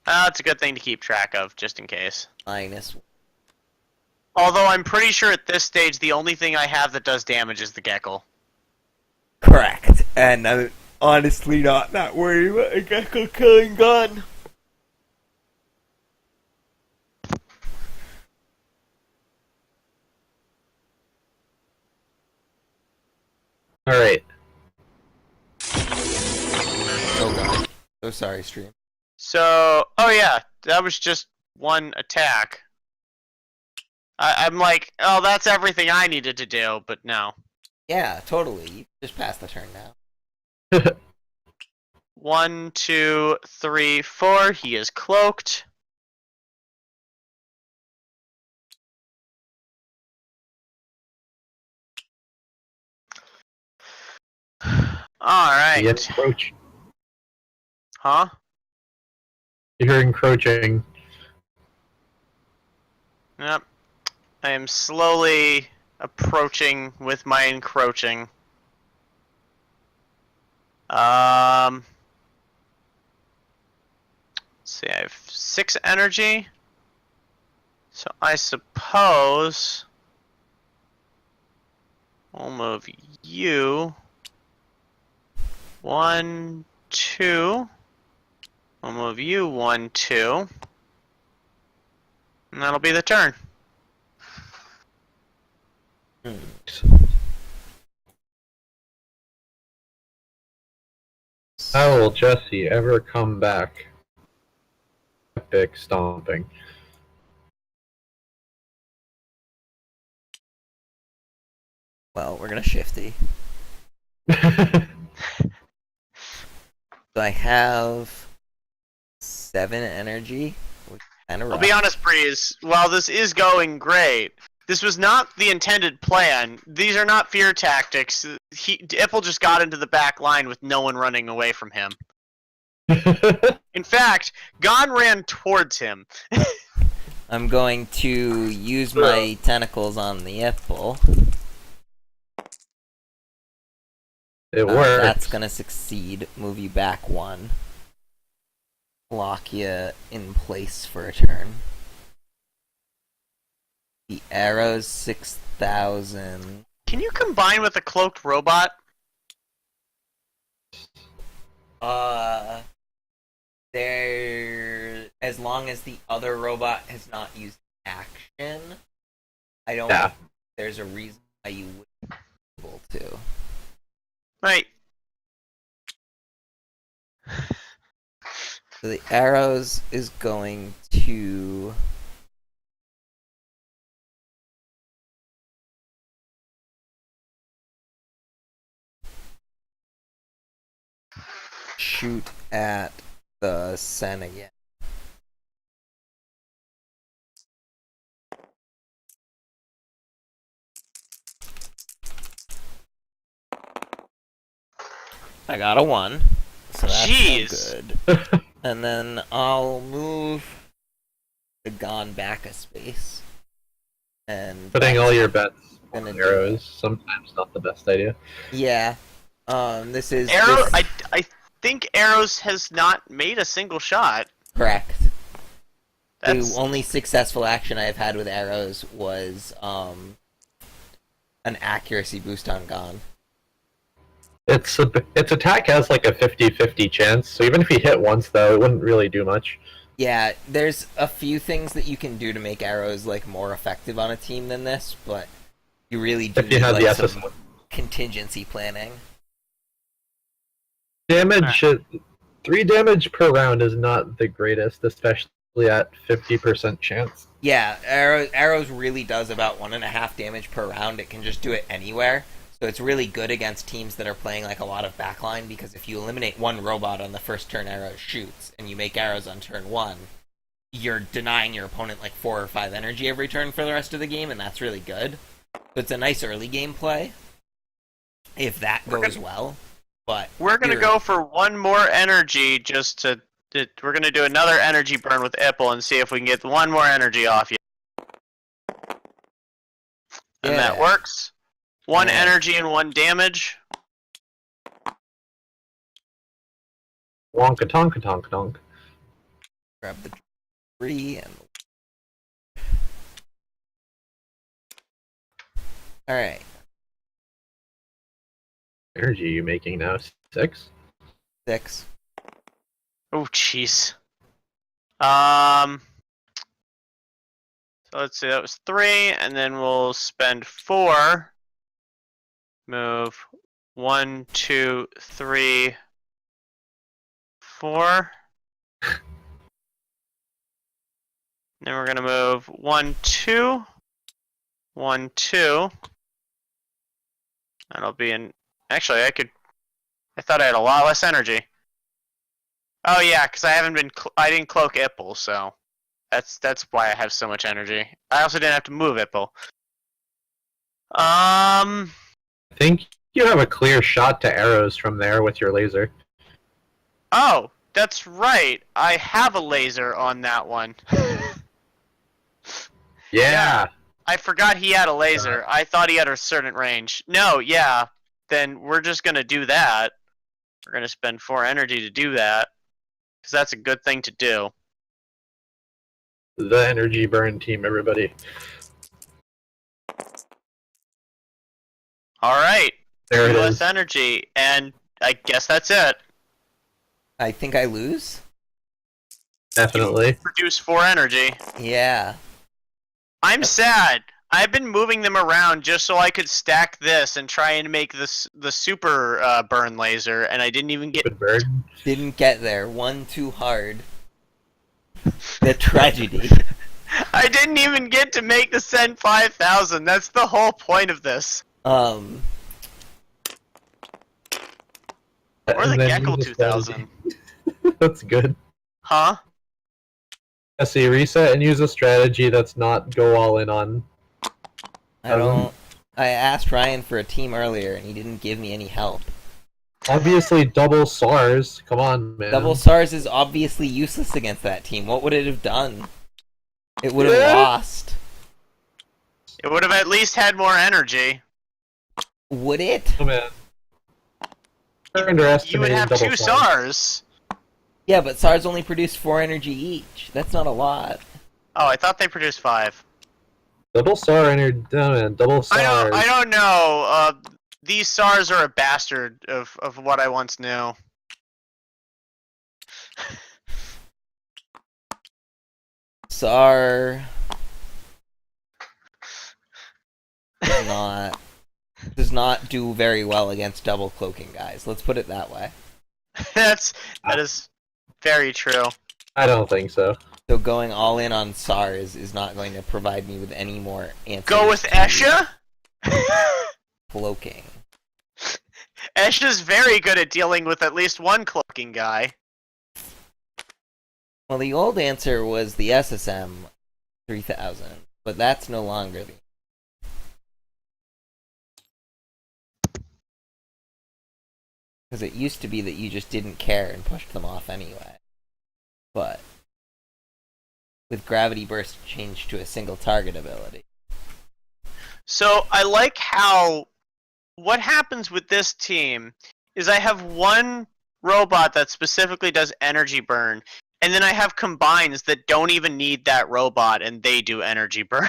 It's a good thing to keep track of, just in case. Minus... Although I'm pretty sure at this stage the only thing I have that does damage is the Gecko. Correct. And I'm honestly not worried about a Gecko killing Gon. Alright. Oh god. So sorry, stream. So, oh yeah, that was just one attack. I'm like, oh, that's everything I needed to do, but no. Yeah, totally. You just passed the turn now. 1, 2, 3, 4. He is cloaked. Alright. You encroach. Huh? You're encroaching. Yep. I am slowly approaching with my encroaching. Let's see, I have 6 energy. So I suppose I'll move you. 1, 2. I'll move you 1, 2. And that'll be the turn. How will Jesse ever come back? Epic stomping. Well, we're gonna shifty. So I have 7 energy, which is kind of rough. I'll be honest, Breeze. While this is going great, this was not the intended plan. These are not fear tactics. Ipple just got into the back line with no one running away from him. In fact, Gon ran towards him. I'm going to use my tentacles on the Ipple. It works. That's gonna succeed. Move you back 1. Lock you in place for a turn. The arrow's 6,000. Can you combine with a cloaked robot? There. As long as the other robot has not used action, I don't Yeah. think there's a reason why you wouldn't be able to. Right. So the arrows is going to shoot at the Sen again. I got a 1, so that's Jeez. no good. And then I'll move the Gon back a space. And Putting all your bets gonna on do arrows sometimes not the best idea. Yeah. This is Arrow. this- I think Arrows has not made a single shot. correct. That's The only successful action I've had with arrows was an accuracy boost on Gon. Its attack has like a 50-50 chance, so even if he hit once though, it wouldn't really do much. Yeah, there's a few things that you can do to make arrows like more effective on a team than this, but you really do If you need had like the some SS contingency planning. damage, 3 damage per round is not the greatest, especially at 50% chance. Yeah, arrows really does about 1.5 damage per round. It can just do it anywhere. So it's really good against teams that are playing like a lot of backline, because if you eliminate one robot on the first turn arrow shoots, and you make arrows on turn 1, you're denying your opponent like 4 or 5 energy every turn for the rest of the game, and that's really good. So it's a nice early game play, if that goes well. But we're gonna go for 1 more energy just to. We're gonna do another energy burn with Ipple and see if we can get 1 more energy off you. And that Yeah. works. 1 Yeah. energy and 1 damage. Wonka tonka tonka donk. grab the 3 and. Alright. Energy are you making now? 6? 6. Oh, jeez. So let's see, that was 3, and then we'll spend 4. Move 1, 2, 3, 4. Then we're gonna move 1, 2, 1, 2. That'll be in. Actually, I thought I had a lot less energy. Oh yeah, because I haven't been. I didn't cloak Ipple, so that's why I have so much energy. I also didn't have to move Ipple. I think you have a clear shot to arrows from there with your laser. Oh, that's right. I have a laser on that one. Yeah. I forgot he had a laser. I thought he had a certain range. No, yeah. Then we're just gonna do that. We're gonna spend 4 energy to do that. Because that's a good thing to do. The energy burn team, everybody. Alright. There it Less is. energy, and I guess that's it. I think I lose. Definitely. Produce 4 energy. Yeah. I'm sad. I've been moving them around just so I could stack this and try and make this the super burn laser, and I didn't even get. Good burn. Didn't get there. One too hard. The tragedy. I didn't even get to make the Sen 5000. That's the whole point of this. Or the And then Gecko use the strategy. 2000. That's good. Huh? I see. Reset and use a strategy that's not go all in on. I asked Ryan for a team earlier and he didn't give me any help. Obviously, double SARS. Come on, man. Double SARS is obviously useless against that team. What would it have done? It would have lost. It would have at least had more energy. Would it? Oh, man. You would Underestimating have double 2 SARS. SARS. Yeah, but SARS only produce 4 energy each. That's not a lot. Oh, I thought they produced 5. Double SAR energy. Oh, man. Double SARS. I don't know. These SARS are a bastard of what I once knew. SAR does not do very well against double cloaking guys. Let's put it that way. that is very true. I don't think so. So going all in on SARS is not going to provide me with any more answers. Go with to Esha? Cloaking. Esha's very good at dealing with at least one cloaking guy. Well, the old answer was the SSM 3000, but that's no longer the. Because it used to be that you just didn't care and pushed them off anyway. But with Gravity Burst changed to a single target ability. So I like how what happens with this team is I have one robot that specifically does energy burn, and then I have combines that don't even need that robot and they do energy burn.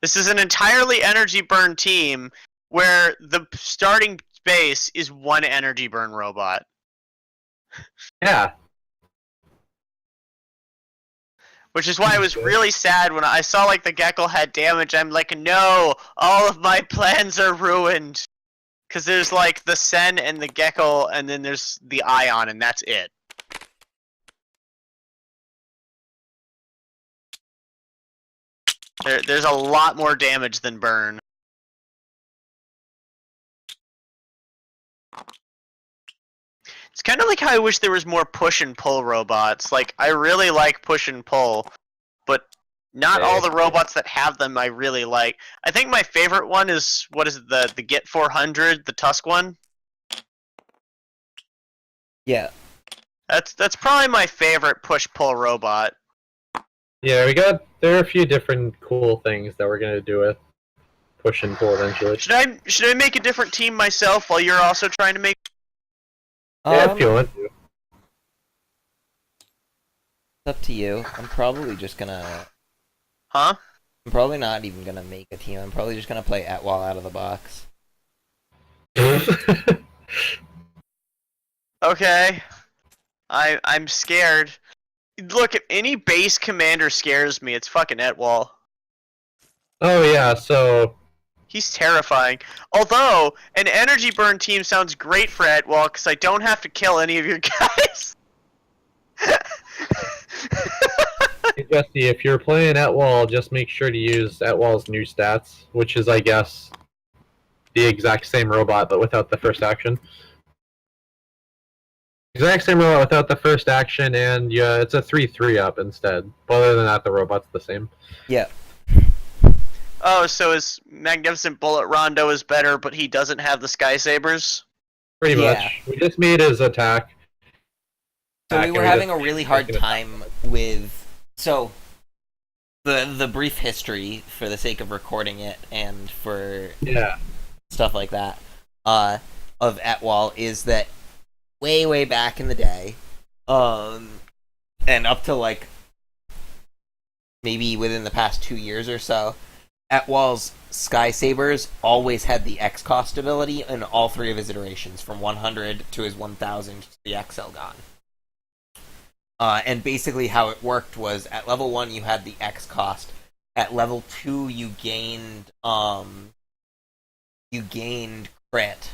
This is an entirely energy burn team where the starting base is one energy burn robot. Yeah. Which is why I was really sad when I saw like the Gecko had damage. I'm like, no, all of my plans are ruined. Because there's like the Sen and the Gecko, and then there's the Ion, and that's it. There's a lot more damage than burn. It's kind of like how I wish there was more push and pull robots. Like, I really like push and pull, but not all the robots that have them I really like. I think my favorite one is, what is it, the Get 400, the Tusk one? Yeah. That's probably my favorite push-pull robot. Yeah, there are a few different cool things that we're gonna do with push and pull eventually. Should I make a different team myself while you're also trying to make? Yeah, if you want to. It's up to you. I'm probably just gonna. Huh? I'm probably not even gonna make a team. I'm probably just gonna play Atwall out of the box. Okay. I'm scared. Look, if any base commander scares me, it's fucking Etwall. Oh yeah, so He's terrifying. Although, an energy burn team sounds great for Etwall, because I don't have to kill any of your guys. Hey, Jesse, if you're playing Etwall, just make sure to use Etwall's new stats, which is, I guess, the exact same robot, but without the first action. Exact same robot without the first action, and yeah, it's a 3/3 up instead. But other than that, the robot's the same. Yeah. Oh, so his Magnificent Bullet Rondo is better, but he doesn't have the Sky Sabers? Pretty Yeah. much. We just made his attack. So we and were just- having a really hard time with the brief history for the sake of recording it and for Yeah. stuff like that of Etwall is that way back in the day, and up to like maybe within the past 2 years or so, Etwall's Sky Sabers always had the X cost ability in all three of his iterations, from 100 to his 1000 to the XL Gon. And basically how it worked was at level 1 you had the X cost. At level 2 you gained crit,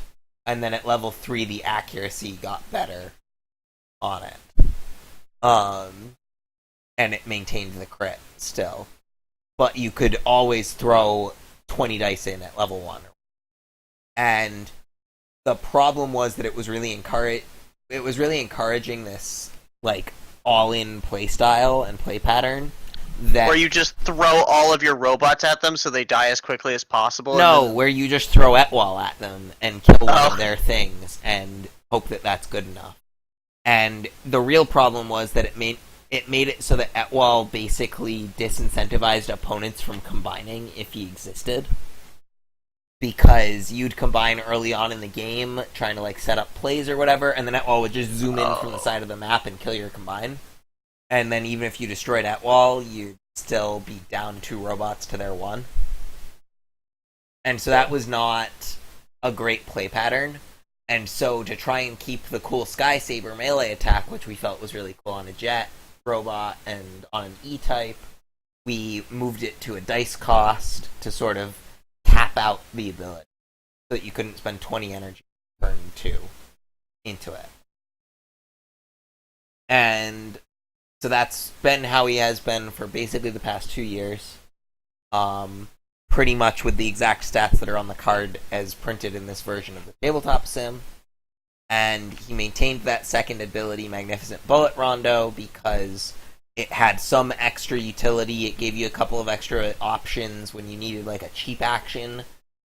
and then at level 3 the accuracy got better on it. And it maintained the crit still. But you could always throw 20 dice in at level 1. And the problem was that it was really encouraging this like all-in play style and play pattern that Where you just throw all of your robots at them so they die as quickly as possible? no, and then... where you just throw Etwall at them and kill one Oh. of their things and hope that that's good enough. And the real problem was that it made it so that Etwall basically disincentivized opponents from combining if he existed. Because you'd combine early on in the game, trying to like set up plays or whatever, and then Etwall would just zoom in from the side of the map and kill your combine. And then even if you destroyed Etwall, you'd still be down 2 robots to their 1. And so that was not a great play pattern. And so to try and keep the cool Sky Saber melee attack, which we felt was really cool on a Jet robot and on an E-type, we moved it to a dice cost to sort of tap out the ability so that you couldn't spend 20 energy turn 2 into it. And so that's been how he has been for basically the past 2 years. Pretty much with the exact stats that are on the card as printed in this version of the tabletop sim. And he maintained that second ability, Magnificent Bullet Rondo, because it had some extra utility. It gave you a couple of extra options when you needed like a cheap action,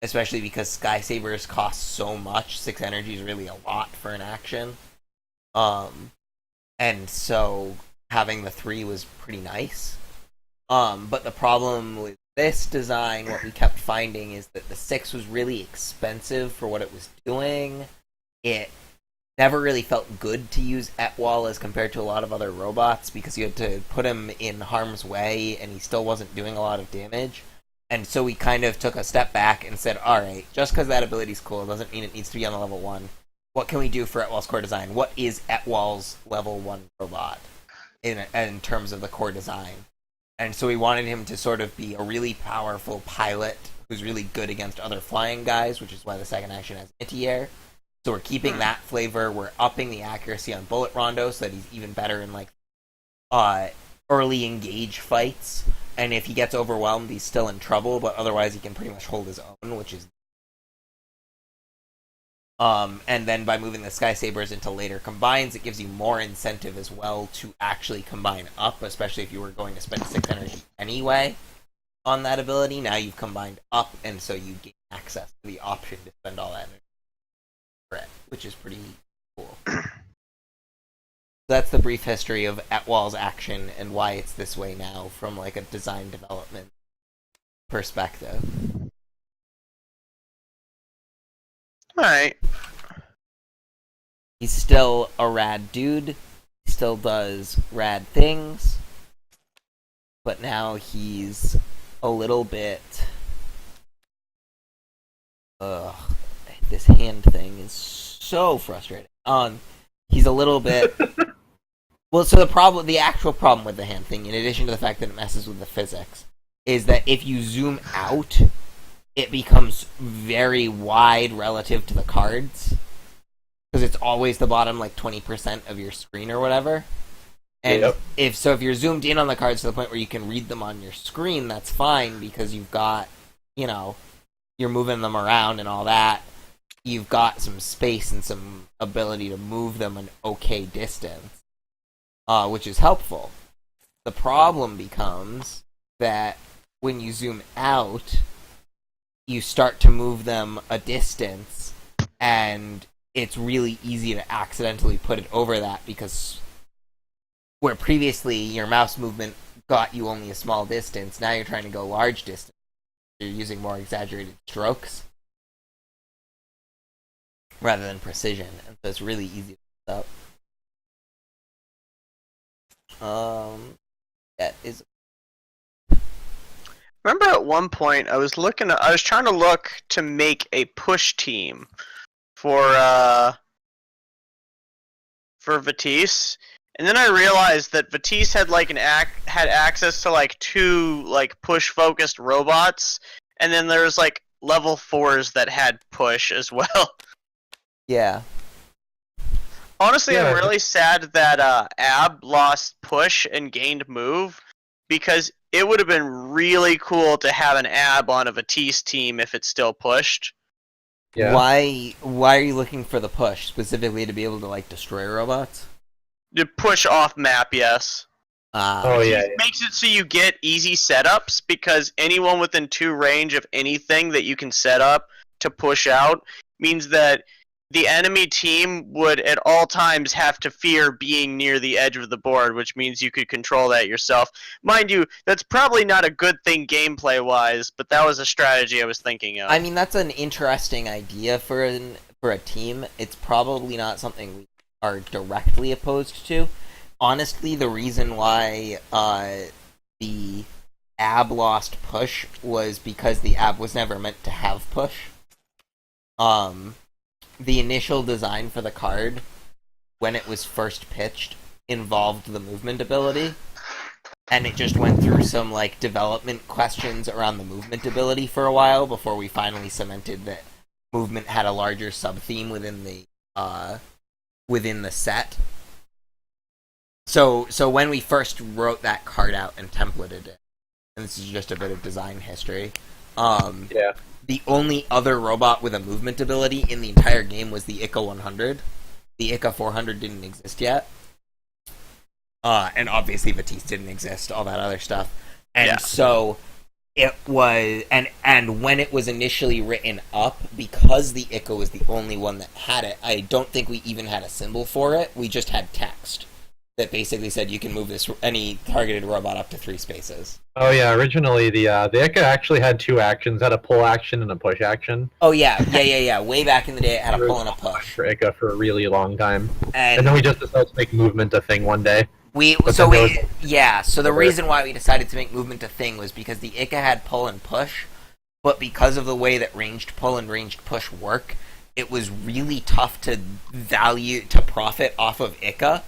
especially because Sky Sabers cost so much. 6 energy is really a lot for an action. And so having the 3 was pretty nice. But the problem with this design, what we kept finding, is that the 6 was really expensive for what it was doing. It never really felt good to use Etwall as compared to a lot of other robots because you had to put him in harm's way and he still wasn't doing a lot of damage. And so we kind of took a step back and said, alright, just because that ability's cool doesn't mean it needs to be on the level 1. What can we do for Etwall's core design? What is Etwall's level 1 robot in terms of the core design? And so we wanted him to sort of be a really powerful pilot who's really good against other flying guys, which is why the second action has anti-air. So we're keeping that flavor. We're upping the accuracy on Bullet Rondo so that he's even better in like early engage fights. And if he gets overwhelmed, he's still in trouble, but otherwise he can pretty much hold his own, which is and then by moving the Sky Sabers into later combines, it gives you more incentive as well to actually combine up, especially if you were going to spend 6 energy anyway on that ability. Now you've combined up, and so you gain access to the option to spend all that energy for it, which is pretty cool. That's the brief history of Etwall's action and why it's this way now from like a design development perspective. Alright. He's still a rad dude. He still does rad things. But now he's a little bit... Ugh. This hand thing is so frustrating. He's a little bit... Well, so the actual problem with the hand thing, in addition to the fact that it messes with the physics, is that if you zoom out, it becomes very wide relative to the cards. Because it's always the bottom, like, 20% of your screen or whatever. And Yep. if you're zoomed in on the cards to the point where you can read them on your screen, that's fine because you've got, you're moving them around and all that. You've got some space and some ability to move them an okay distance, which is helpful. The problem becomes that when you zoom out, you start to move them a distance, and it's really easy to accidentally put it over that because where previously your mouse movement got you only a small distance, now you're trying to go large distance. You're using more exaggerated strokes rather than precision, and so it's really easy to mess up. That is. Remember at one point I was trying to look to make a push team for Vatisse, and then I realized that Vatisse had had access to like 2 like push focused robots, and then there's like level 4s that had push as well. Yeah. Honestly, Yeah. I'm really sad that Ab lost push and gained move, because it would have been really cool to have an Ab on a Vatisse team if it's still pushed. Yeah. Why are you looking for the push specifically to be able to like destroy robots? To push off map, yes. Oh, yeah. It makes it so you get easy setups, because anyone within 2 range of anything that you can set up to push out means that the enemy team would at all times have to fear being near the edge of the board, which means you could control that yourself. Mind you, that's probably not a good thing gameplay-wise, but that was a strategy I was thinking of. I mean, that's an interesting idea for a team. It's probably not something we are directly opposed to. Honestly, the reason why the Ab lost push was because the Ab was never meant to have push. The initial design for the card, when it was first pitched, involved the movement ability, and it just went through some like development questions around the movement ability for a while before we finally cemented that movement had a larger sub-theme within the set. So when we first wrote that card out and templated it, and this is just a bit of design history, Yeah. the only other robot with a movement ability in the entire game was the ICA 100. The ICA 400 didn't exist yet. And obviously Vatisse didn't exist, all that other stuff. And so it was, and when it was initially written up, because the ICA was the only one that had it, I don't think we even had a symbol for it. We just had text that basically said you can move any targeted robot up to 3 spaces. Oh yeah, originally the Eka actually had 2 actions, had a pull action and a push action. Oh yeah. Way back in the day, it had a pull and a push. For Eka for a really long time. And And then we just decided to make movement a thing one day. So the reason why we decided to make movement a thing was because the ICA had pull and push, but because of the way that ranged pull and ranged push work, it was really tough to profit off of ICA.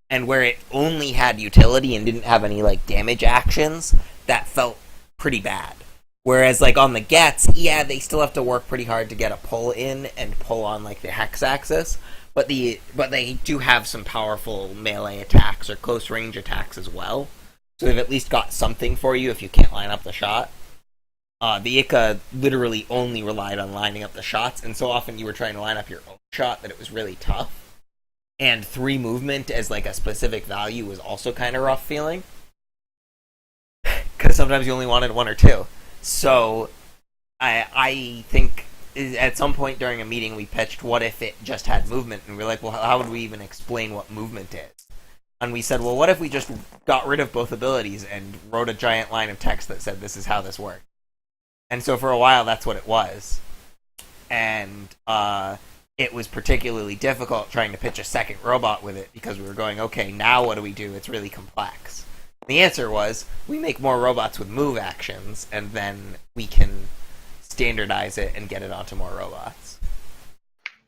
And where it only had utility and didn't have any like damage actions, that felt pretty bad. Whereas like on the Gets, yeah, they still have to work pretty hard to get a pull in and pull on like the hex axis, but they do have some powerful melee attacks or close range attacks as well. So they've at least got something for you if you can't line up the shot. The ICA literally only relied on lining up the shots, and so often you were trying to line up your own shot that it was really tough. And 3 movement as like a specific value was also kind of rough feeling, because sometimes you only wanted 1 or 2. So I think at some point during a meeting we pitched, what if it just had movement? And we're like, well, how would we even explain what movement is? And we said, well, what if we just got rid of both abilities and wrote a giant line of text that said this is how this works? And so for a while that's what it was. And it was particularly difficult trying to pitch a second robot with it, because we were going, okay, now what do we do? It's really complex. The answer was, we make more robots with move actions, and then we can standardize it and get it onto more robots.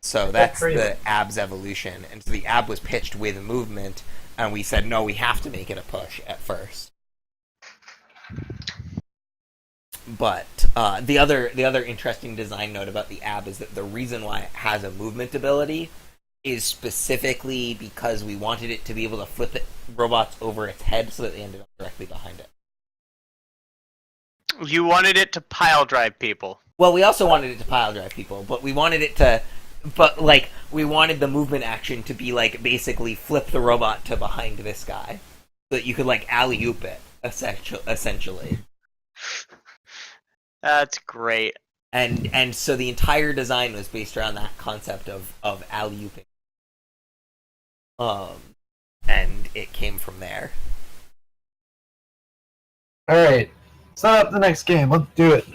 So that's the Ab's evolution. And so the Ab was pitched with movement, and we said, no, we have to make it a push at first. But the other interesting design note about the Ab is that the reason why it has a movement ability is specifically because we wanted it to be able to flip the robots over its head so that they ended up directly behind it. You wanted it to pile drive people. Well, we also wanted it to pile drive people, but we wanted it to, we wanted the movement action to be like basically flip the robot to behind this guy, so that you could like alley-oop it, essentially. That's great. And so the entire design was based around that concept of alley-ooping. And it came from there. Alright. Set up the next game. Let's do it.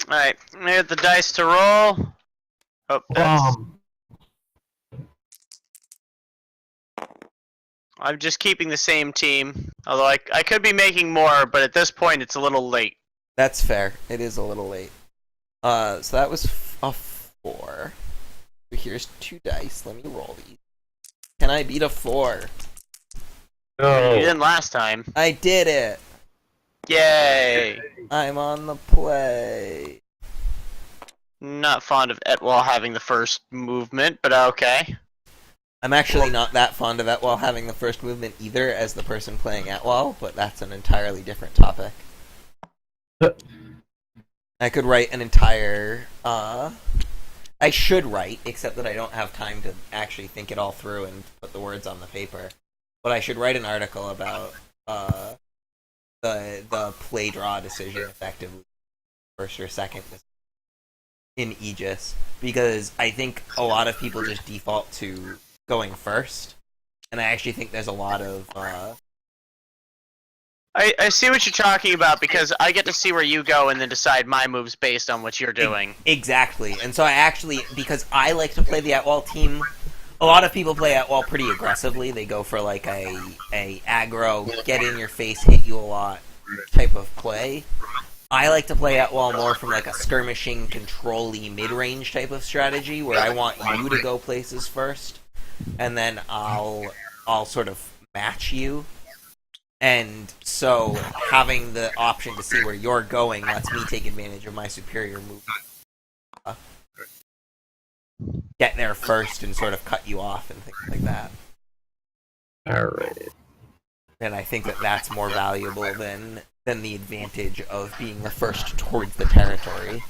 Alright, hit the dice to roll. Oh, that's... I'm just keeping the same team. Although I could be making more, but at this point it's a little late. That's fair. It is a little late. So that was a 4. Here's 2 dice. Let me roll these. Can I beat a 4? No. You didn't last time. I did it! Yay! I'm on the play. Not fond of Etwall having the first movement, but okay. I'm actually not that fond of Etwall having the first movement either as the person playing Etwall, but that's an entirely different topic. I could write an entire, I should write, except that I don't have time to actually think it all through and put the words on the paper. But I should write an article about, the play draw decision effectively, first or second in AEGIS, because I think a lot of people just default to going first, and I actually think there's a lot of, I see what you're talking about, because I get to see where you go and then decide my moves based on what you're doing. Exactly, and so I actually, because I like to play the Etwall team, a lot of people play Etwall pretty aggressively. They go for like a aggro, get in your face, hit you a lot type of play. I like to play Etwall more from like a skirmishing, control-y, mid-range type of strategy, where I want you to go places first, and then I'll sort of match you. And so having the option to see where you're going lets me take advantage of my superior movement. Get there first and sort of cut you off and things like that. Alright. And I think that that's more valuable than the advantage of being the first towards the territory.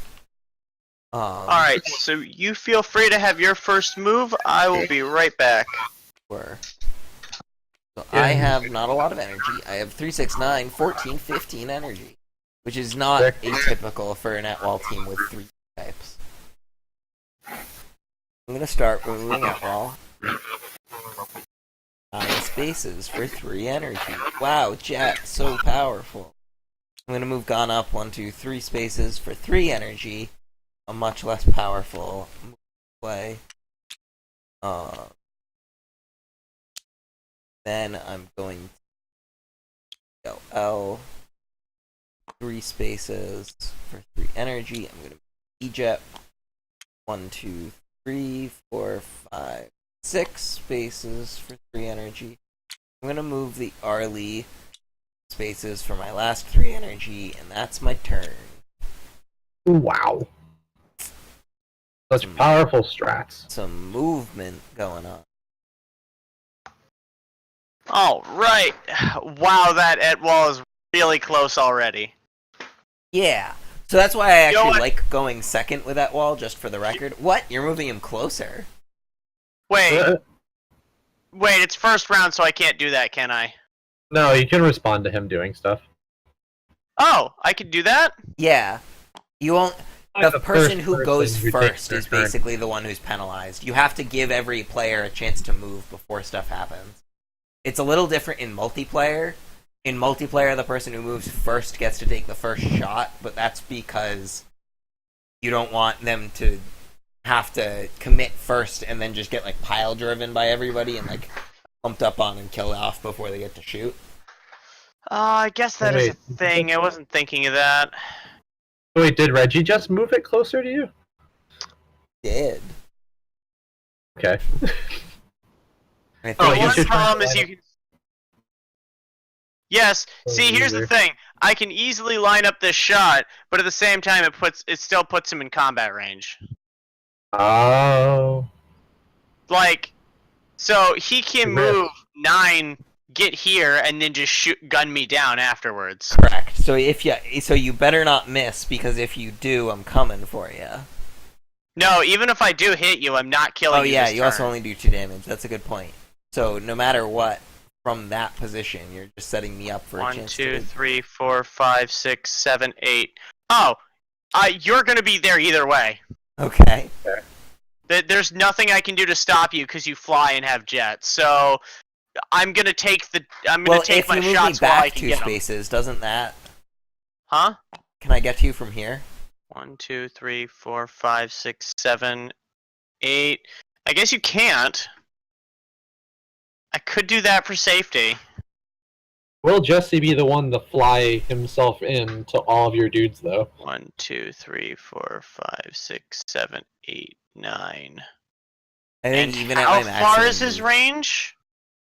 Alright, so you feel free to have your first move. I will be right back. Sure. So I have not a lot of energy. I have 3, 6, 9, 14, 15 energy, which is not atypical for an Etwall team with 3 types. I'm going to start removing Etwall. 9 spaces for 3 energy. Wow, Jet, so powerful. I'm going to move Gone up 1, 2, 3 spaces for 3 energy. A much less powerful play. Then I'm going to go L, 3 spaces for 3 energy. I'm going to eject 1, 2, 3, 4, 5, 6 spaces for 3 energy. I'm going to move the Arlie spaces for my last 3 energy, and that's my turn. Wow. Such powerful strats. Some movement going on. Alright. Wow, that Etwall is really close already. Yeah. So that's why I You know actually what? like going second with that wall, just for the record. What? You're moving him closer? Wait, it's first round, so I can't do that, can I? No, you can respond to him doing stuff. Oh, I could do that? Yeah. You won't... The The person first who goes person who first takes their is turn. basically the one who's penalized. You have to give every player a chance to move before stuff happens. It's a little different in multiplayer. In multiplayer, the person who moves first gets to take the first shot, but that's because you don't want them to have to commit first and then just get like pile driven by everybody and like pumped up on and killed off before they get to shoot. I guess that is a Wait. thing. I wasn't thinking of that. Wait, did Reggie just move it closer to you? Did. Okay. I think Oh, The you one should try problem to is line you can... Yes, Oh, see, here's the user. thing. I can easily line up this shot, but at the same time, it still puts him in combat range. Oh. Like, So he can move 9, get here, and then just gun me down afterwards. Correct. So you better not miss, because if you do, I'm coming for you. No, even if I do hit you, I'm not killing you. Oh yeah, this you turn. also only do 2 damage. That's a good point. So no matter what, from that position, you're just setting me up for a 1, chance 2, to... 3, 4, 5, 6, 7, 8. Oh, you're gonna be there either way. Okay. There's nothing I can do to stop you because you fly and have jets. So I'm gonna take my Well, if you move me shots while I back can 2 get 'em. spaces, doesn't that... Huh? Can I get to you from here? 1, 2, 3, 4, 5, 6, 7, 8. I guess you can't. I could do that for safety. Will Jesse be the one to fly himself in to all of your dudes, though? 1, 2, 3, 4, 5, 6, 7, 8, 9. I think And even at how my maximum far is his move, range?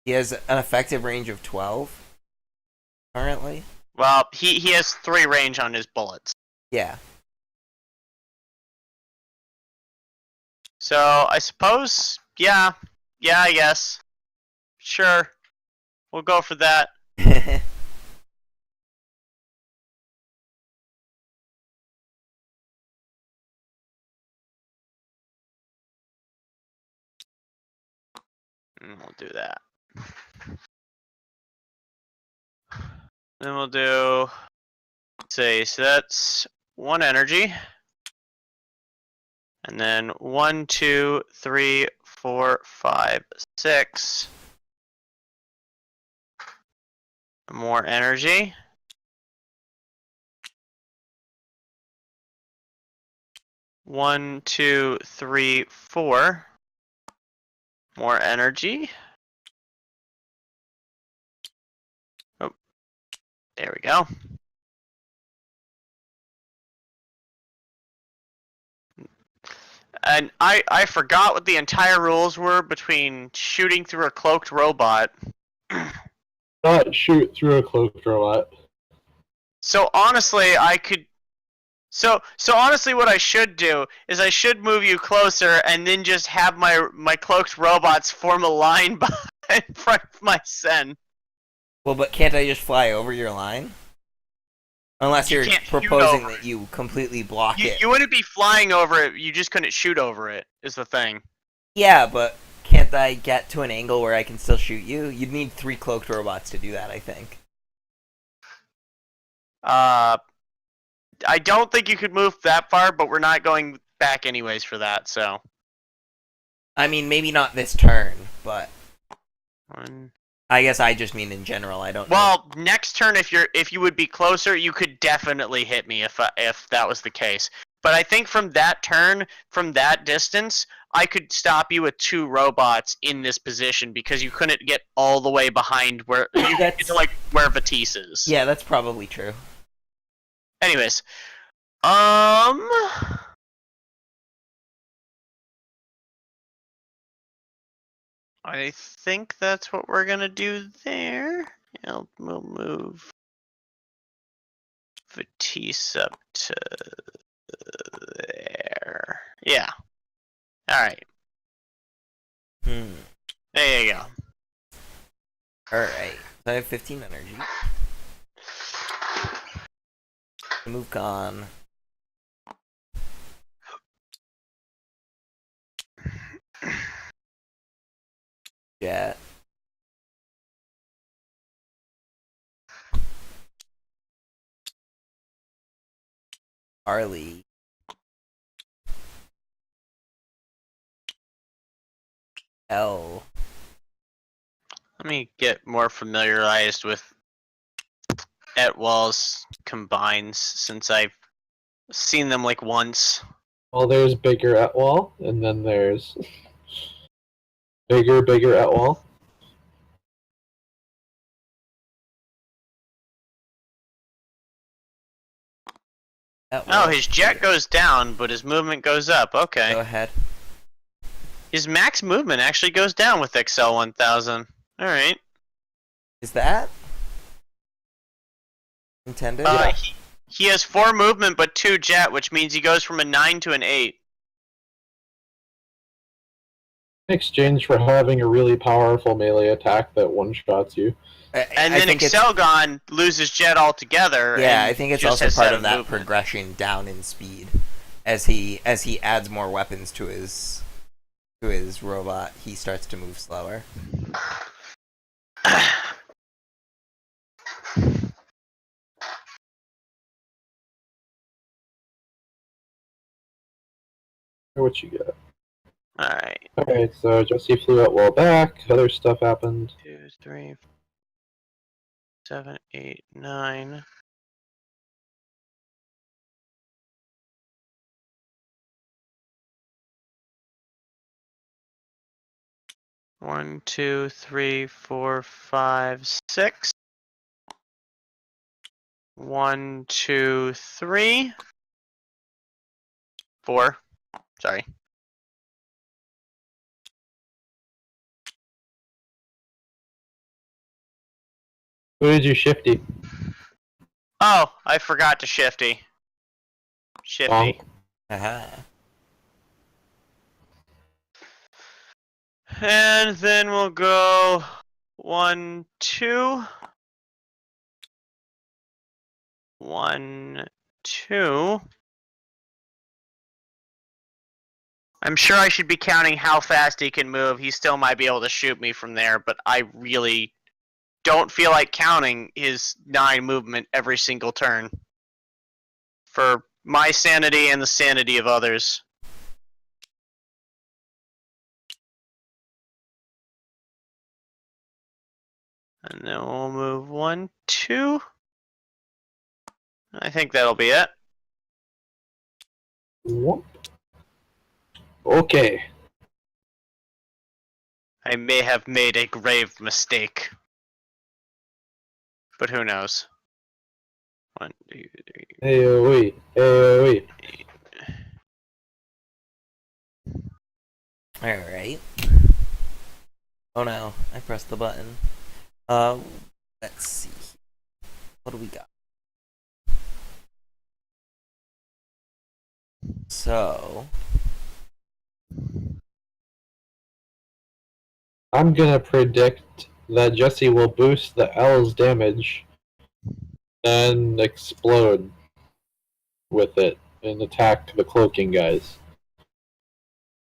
he has an effective range of 12, currently. Well, he has 3 range on his bullets. Yeah. So I suppose, yeah, I guess. Sure, we'll go for that. And we'll do that. Then we'll do, let's see, so that's 1 energy. And then 1, 2, 3, 4, 5, 6. More energy. 1, 2, 3, 4. More energy. Oh, there we go. And I forgot what the entire rules were between shooting through a cloaked robot. Not shoot through a cloaked robot. So honestly, I could. So honestly, what I should do is I should move you closer and then just have my cloaked robots form a line in front of my Sen. Well, but can't I just fly over your line? Unless You you're can't shoot proposing over that you completely block it. You wouldn't be flying over it. You just couldn't shoot over it. Is the thing. Yeah, but can't I get to an angle where I can still shoot you? You'd need 3 cloaked robots to do that, I think. I don't think you could move that far, but we're not going back anyways for that. So. I mean, maybe not this turn, but 1. I guess I just mean in general. I don't know. Well, next turn, if you would be closer, you could definitely hit me if that was the case. But I think from that turn, from that distance, I could stop you with 2 robots in this position because you couldn't get all the way behind where you get to like where Vatisse is. Yeah, that's probably true. Anyways, I think that's what we're gonna do there. We'll move Vatisse up to there. Yeah. Alright. There you go. Alright. So I have 15 energy. Move on. Jet. Harley. L. Let me get more familiarized with Etwall's combines since I've seen them like once. Well, there's bigger Etwall, and then there's bigger Etwall. Oh, his jet goes down, but his movement goes up. Okay. Go ahead. His max movement actually goes down with XL 1000. Alright. Is that intended? He has 4 movement but 2 jet, which means he goes from a 9 to an 8. In exchange for having a really powerful melee attack that one-shots you. And I then think it's Excelgon loses Jet altogether. yeah. and I think it's just also has part set of that movement. progression down in speed as he adds more weapons to his robot. He starts to move slower. What you got? Alright. Alright, so Jesse flew out well back. Other stuff happened. 2, 3, 7, 8, 9. One, 2, 3, 4, 5, 6. 1, 2, 3. 4. Sorry. Who did you shifty? Oh, I forgot to shifty. Shifty. Bonk. Aha. And then we'll go 1, 2. 1, 2. I'm sure I should be counting how fast he can move. He still might be able to shoot me from there, but I really don't feel like counting his 9 movement every single turn. For my sanity and the sanity of others. And then we'll move 1, 2. I think that'll be it. Whoop. Okay. I may have made a grave mistake. But who knows? 1, 2, 3. AoE. AoE. Alright. Oh no, I pressed the button. Let's see. What do we got? So, I'm gonna predict that Jesse will boost the L's damage and explode with it and attack the cloaking guys.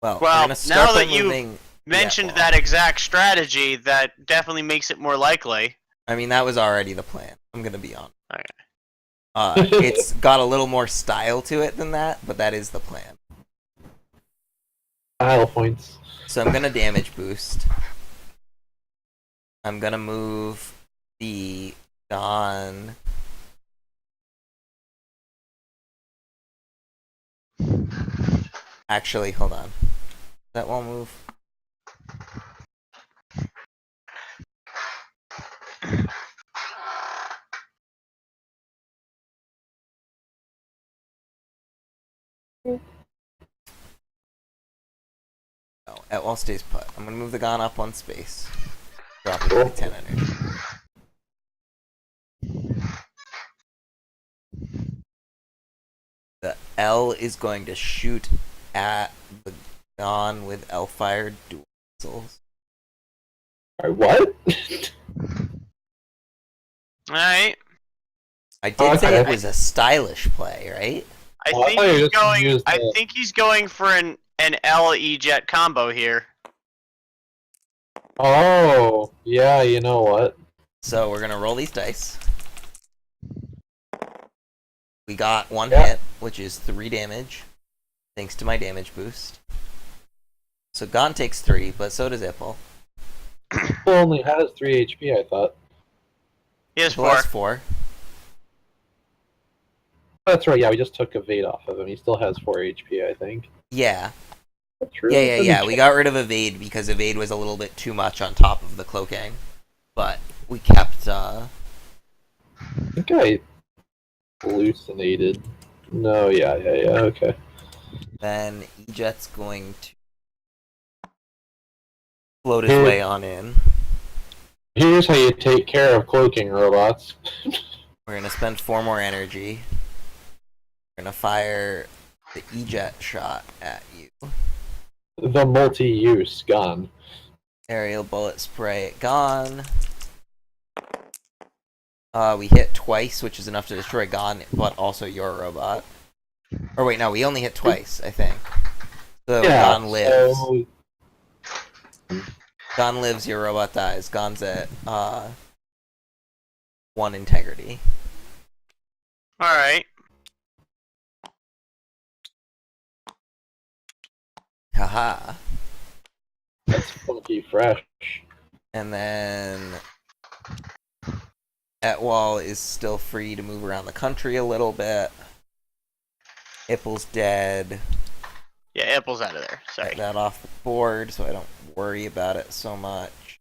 well, Well, we're gonna start now by that you've moving. mentioned well, that exact strategy, that definitely makes it more likely. I mean, that was already the plan. I'm gonna be honest. Okay. It's got a little more style to it than that, but that is the plan. Style points. So I'm gonna damage boost. I'm gonna move the Dawn. Actually, hold on. That won't move. No, it all stays put. I'm gonna move the Gon up one space. Drop it to 10 energy. The L is going to shoot at the Gon with L-fired dual missiles. Alright, what? Alright. I did say it Okay. was a stylish play, right? I Well, I think thought you he's just going. used I the- think he's going for an LE jet combo here. Oh, yeah, you know what? So we're gonna roll these dice. We got one Yeah. hit, which is 3 damage, thanks to my damage boost. So Gon takes 3, but so does Ippel. He only has 3 HP, I thought. He has Ippel 4. has 4. That's right, yeah, we just took Evade off of him. He still has 4 HP, I think. Yeah. True. Yeah. We got rid of Evade because Evade was a little bit too much on top of the cloaking. But we kept, I think I hallucinated. No, yeah, okay. then E-Jet's going to float his Here- way on in. Here's how you take care of cloaking robots. We're gonna spend 4 more energy. We're gonna fire the E-Jet shot at you. the multi-use gun. Aerial bullet spray gone. We hit twice, which is enough to destroy Gon, but also your robot. Or wait, no, we only hit twice, I think. So Yeah, Gon lives. so Gon lives, your robot dies. Gon's at 1 integrity. Alright. Haha. that's funky fresh. And then Etwall is still free to move around the country a little bit. Ipple's dead. Yeah, Apple's out of there. Sorry. Get that off the board so I don't worry about it so much.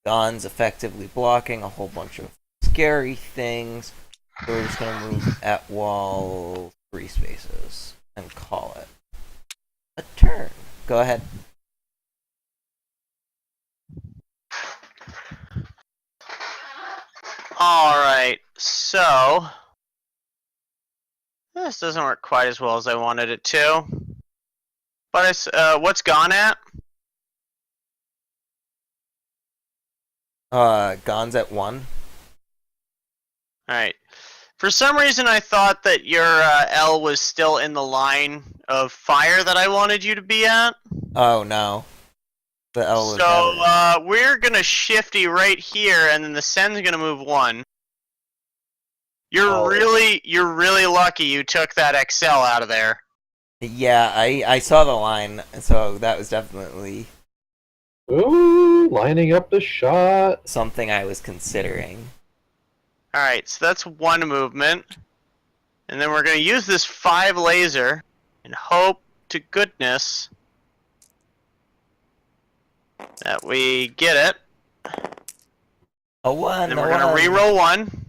Gon's effectively blocking a whole bunch of scary things. So we're just going to move Etwall 3 spaces and call it a turn. Go ahead. Alright, so... This doesn't work quite as well as I wanted it to. But what's Gone at? Gon's at 1. Alright. For some reason I thought that your L was still in the line of fire that I wanted you to be at. Oh, no. The L was So, we're gonna shifty right here, and then the Sen's gonna move 1. You're really lucky you took that XL out of there. Yeah, I saw the line, so that was definitely Ooh, lining up the shot. something I was considering. Alright, so that's 1 movement. And then we're gonna use this 5 laser and hope to goodness that we get it. A 1, And then we're gonna reroll 1.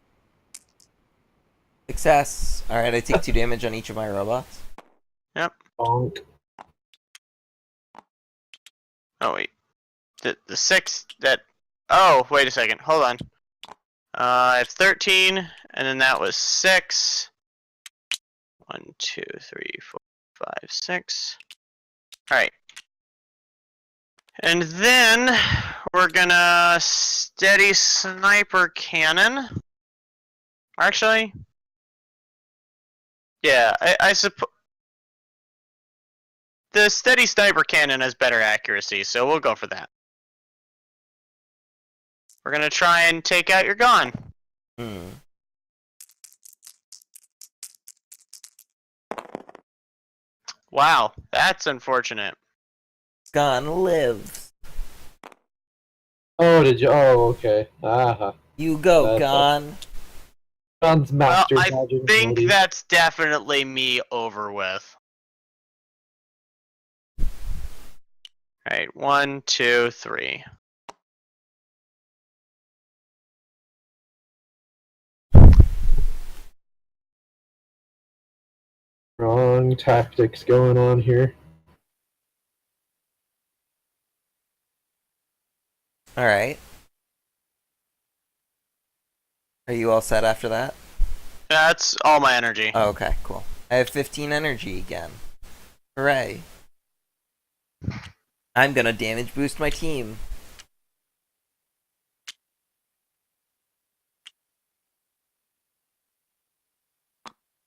Success. Alright, I take 2 damage on each of my robots. Bonk. Oh wait, the 6 that. Oh wait a second, hold on. I have 13, and then that was 6. 1, 2, 3, 4, 5, 6. All right, and then we're gonna steady sniper cannon. Actually, yeah, I suppose. The steady sniper cannon has better accuracy, so we'll go for that. We're gonna try and take out your Gon. Wow, that's unfortunate. Gon lives. Oh, did you? Oh, okay. Aha. You go, That's Gon. Gun's Well, master I dodging think ability. that's definitely me over with. Alright, 1, 2, 3. Wrong tactics going on here. Alright. Are you all set after that? That's all my energy. Oh, okay, cool. I have 15 energy again. Hooray. I'm gonna damage boost my team.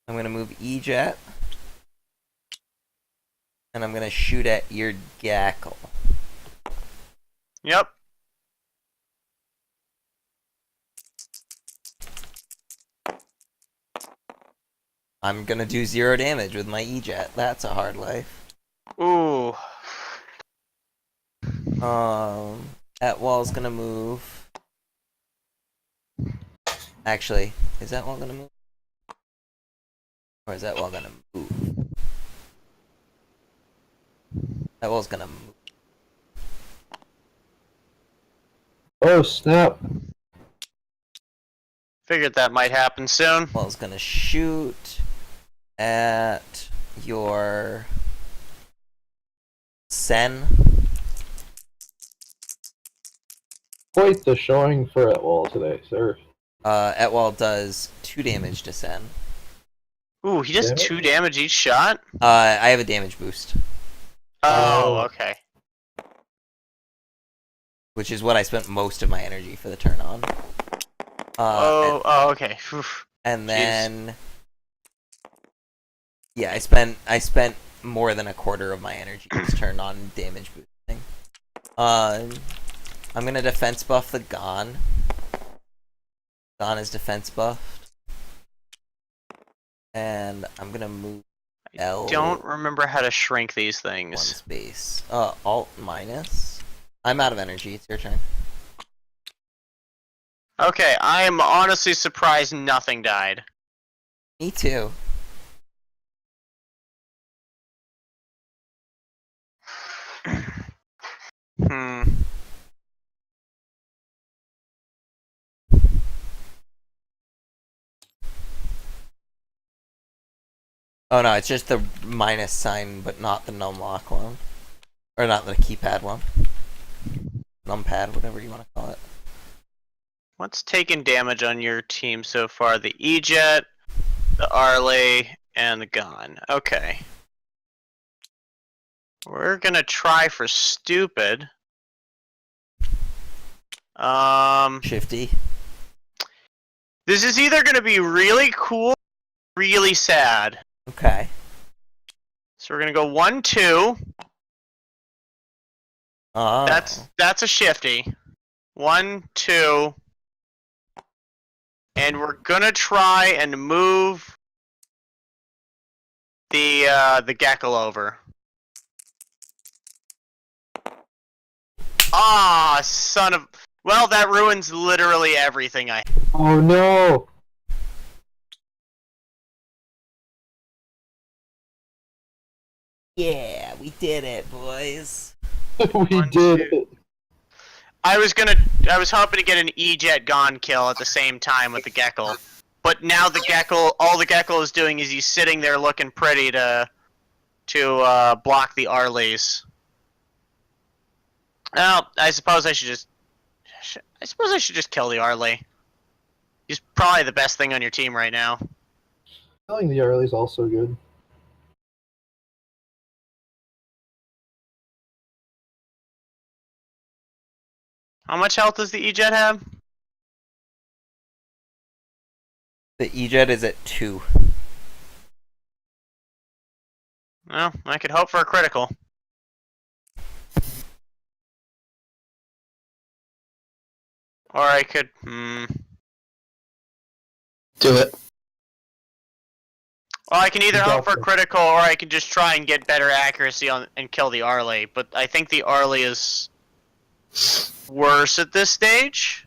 I'm gonna move E-Jet. And I'm gonna shoot at your Gackle. Yep. I'm gonna do 0 damage with my E-Jet. That's a hard life. Ooh. Etwall's gonna move. Actually, is Etwall gonna move? Or is Etwall gonna move? Etwall's gonna move. Oh, snap. Figured that might happen soon. Etwall's gonna shoot at your Sen. Quite the showing for Etwall today, sir. Etwall does 2 damage to Sen. Ooh, he does Damage? 2 damage each shot? I have a damage boost. Oh, okay. which is what I spent most of my energy for the turn on. Okay. Phew. And then, yeah, I spent more than a quarter of my energy this turn on damage boosting. I'm gonna defense buff the Gon. Gon is defense buffed, and I'm gonna move L. Don't remember how to shrink these one things. space. Alt minus. I'm out of energy. It's your turn. Okay, I am honestly surprised nothing died. Me too. Hmm. Oh no, it's just the minus sign, but not the num lock one. Or not the keypad one. Numpad, whatever you want to call it. What's taken damage on your team so far? The E-Jet, the Arley, and the Gon. Okay. We're gonna try for stupid. Shifty. This is either gonna be really cool, or really sad. Okay. So we're gonna go 1-2. Oh. That's a shifty. 1-2. And we're gonna try and move the Gecko over. Ah, son of. Well, that ruins literally everything I. Oh no! Yeah, we did it, boys. We 1, did 2. it. I was hoping to get an E-Jet Gon kill at the same time with the Gecko. But now the Gecko, all the Gecko is doing is he's sitting there looking pretty to block the Arleys. Well, I suppose I should just kill the Arley. He's probably the best thing on your team right now. Killing the early is also good. How much health does the E-Jet have? The E-Jet is at 2. Well, I could hope for a critical. Or I could, Do it. Well, I can either hope for a Gotcha. critical, or I can just try and get better accuracy on and kill the Arley. But I think the Arley is worse at this stage,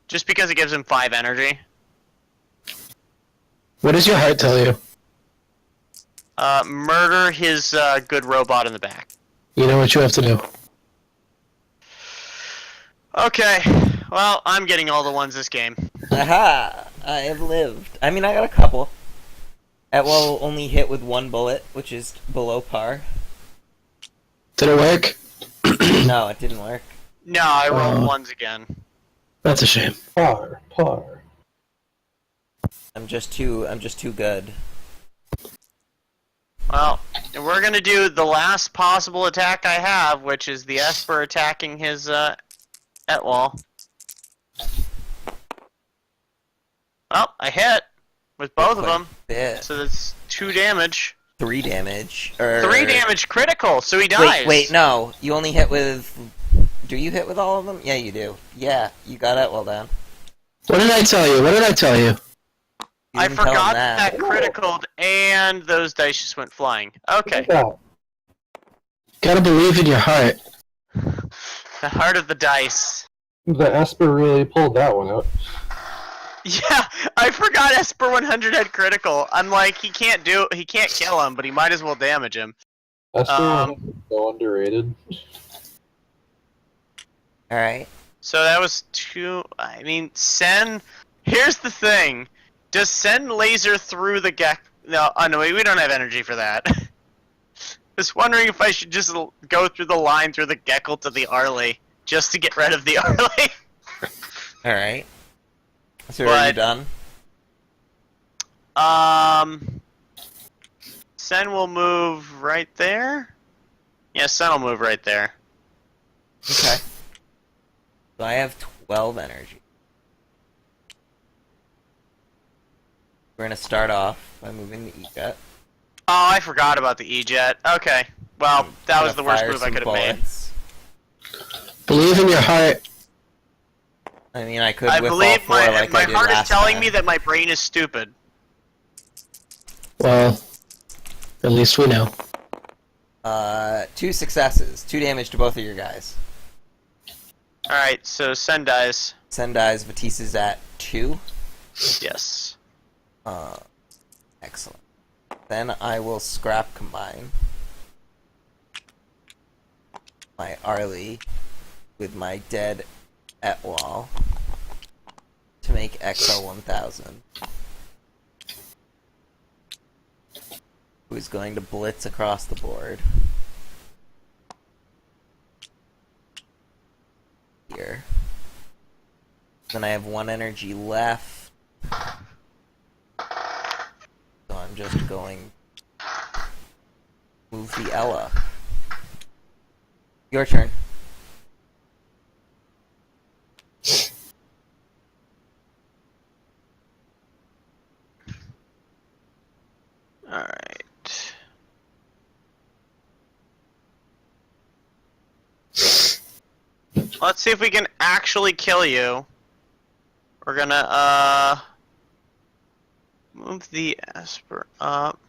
just because it gives him 5 energy. What does your heart tell you? Murder his good robot in the back. You know what you have to do. Okay, well, I'm getting all the ones this game. Aha! I have lived. I mean, I got a couple. Atwell only hit with 1 bullet, which is below par. Did it work? No, it didn't work. No, I rolled ones again. That's a shame. Par. I'm just too good. Well, we're gonna do the last possible attack I have, which is the Esper attacking his Etwall. Well, I hit with both of them, Bit. so that's 2 damage. 3 damage. 3 damage critical, so he dies. Wait, no. You only hit with... Do you hit with all of them? Yeah, you do. Yeah, you got it well done. What did I tell you? You I didn't tell him forgot that criticaled, and those dice just went flying. Okay. Yeah. Gotta believe in your heart. The heart of the dice. The Esper really pulled that one out. Yeah, I forgot Esper 100 had critical. I'm like, he can't kill him, but he might as well damage him. Esper is so underrated. Alright. So that was 2. I mean, Sen. Here's the thing: does Sen laser through the Gek? No, oh no, we don't have energy for that. Just wondering if I should just go through the line through the Gecko to the Arley, just to get rid of the Arley. Alright. So are you done? Sen will move right there. Yeah, Sun will move right there. Okay. So I have 12 energy. We're gonna start off by moving the E-Jet. Oh, I forgot about the E-Jet. Okay. Well, that was the worst move I could have made. Believe in your heart. I mean, I could I whiff all believe four my like I did heart is last telling time. me that my brain is stupid. Well, at least we know. 2 successes. 2 damage to both of your guys. Alright, so Sun dies. Sen dies. Vatisse is at 2. Yes. Excellent. Then I will scrap combine my Arlie with my dead Etwall to make XL 1000. Who's going to blitz across the board. Here. Then I have 1 energy left. So I'm just going to move the Ella. Your turn. Alright. Let's see if we can actually kill you. We're gonna, move the Esper up.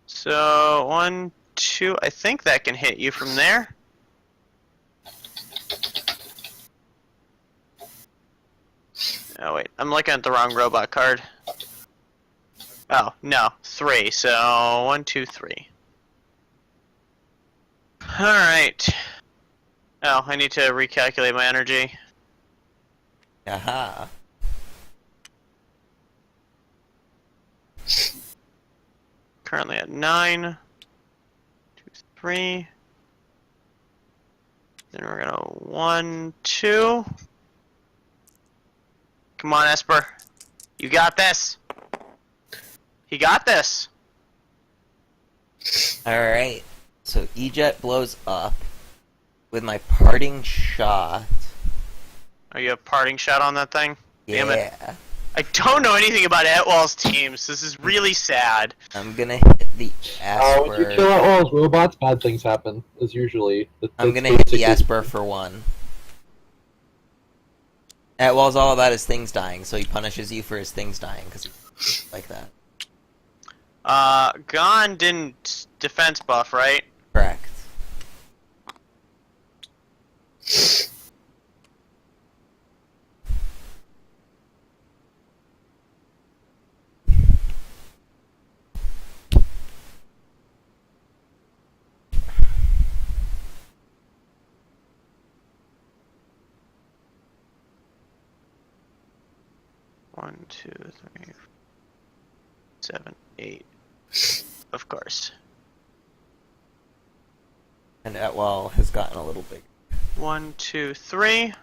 So, 1, 2, I think that can hit you from there. Oh wait, I'm looking at the wrong robot card. Oh, no, 3, so 1, 2, 3. Alright. Oh, I need to recalculate my energy. Aha. Currently at 9. 2, 3. Then we're gonna 1, 2. Come on, Esper. You got this. He got this. Alright. So E-Jet blows up with my parting shot. Oh, you have parting shot on that thing? Damn it. Yeah. I don't know anything about Etwall's teams. This is really sad. I'm gonna hit the When you kill Asper. out all those robots, bad things happen. Is usually. I'm gonna hit the Asper for 1. Atwall's all about his things dying, so he punishes you for his things dying, because he's like that. Gon didn't defense buff, right? Correct. One, 2, 3, 7, 8. Of course. And Atwall has gotten a little big. 1, 2, 3.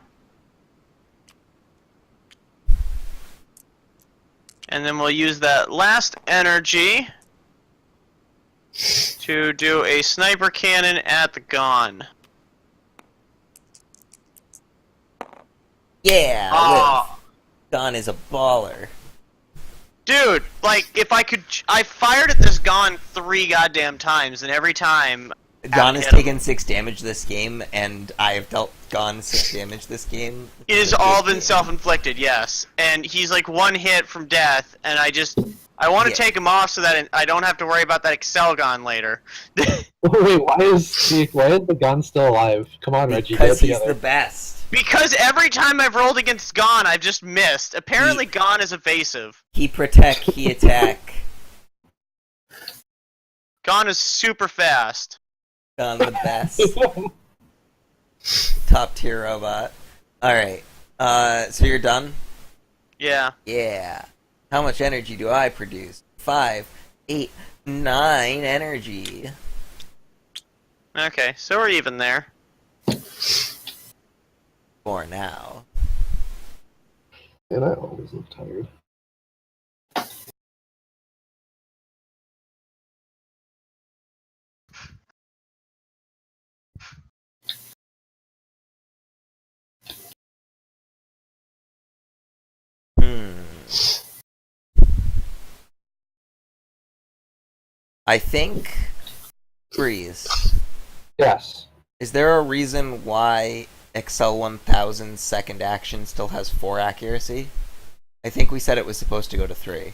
And then we'll use that last energy to do a sniper cannon at the Gon. Yeah! Oh, Gon is a baller. dude, like, if I could... I fired at this Gon 3 goddamn times, and every time... Gon has hit him. taken 6 damage this game, and I have dealt Gon 6 damage this game. It has all been self-inflicted, yes. And he's like 1 hit from death, and I want to take him off so that I don't have to worry about that Excel Gon later. Wait, why is the gun still alive? Come on, Reggie, get it Because he's together. the best. Because every time I've rolled against Gon, I've just missed. Apparently, Gon is evasive. He protect, he attack. Gon is super fast. Gon the best. Top tier robot. Alright. So you're done? Yeah. Yeah. How much energy do I produce? 5, 8, 9 energy. Okay, so we're even there. For now. And I always look tired. I think, Breeze, Yes. is there a reason why Excel 1000's second action still has 4 accuracy? I think we said it was supposed to go to 3.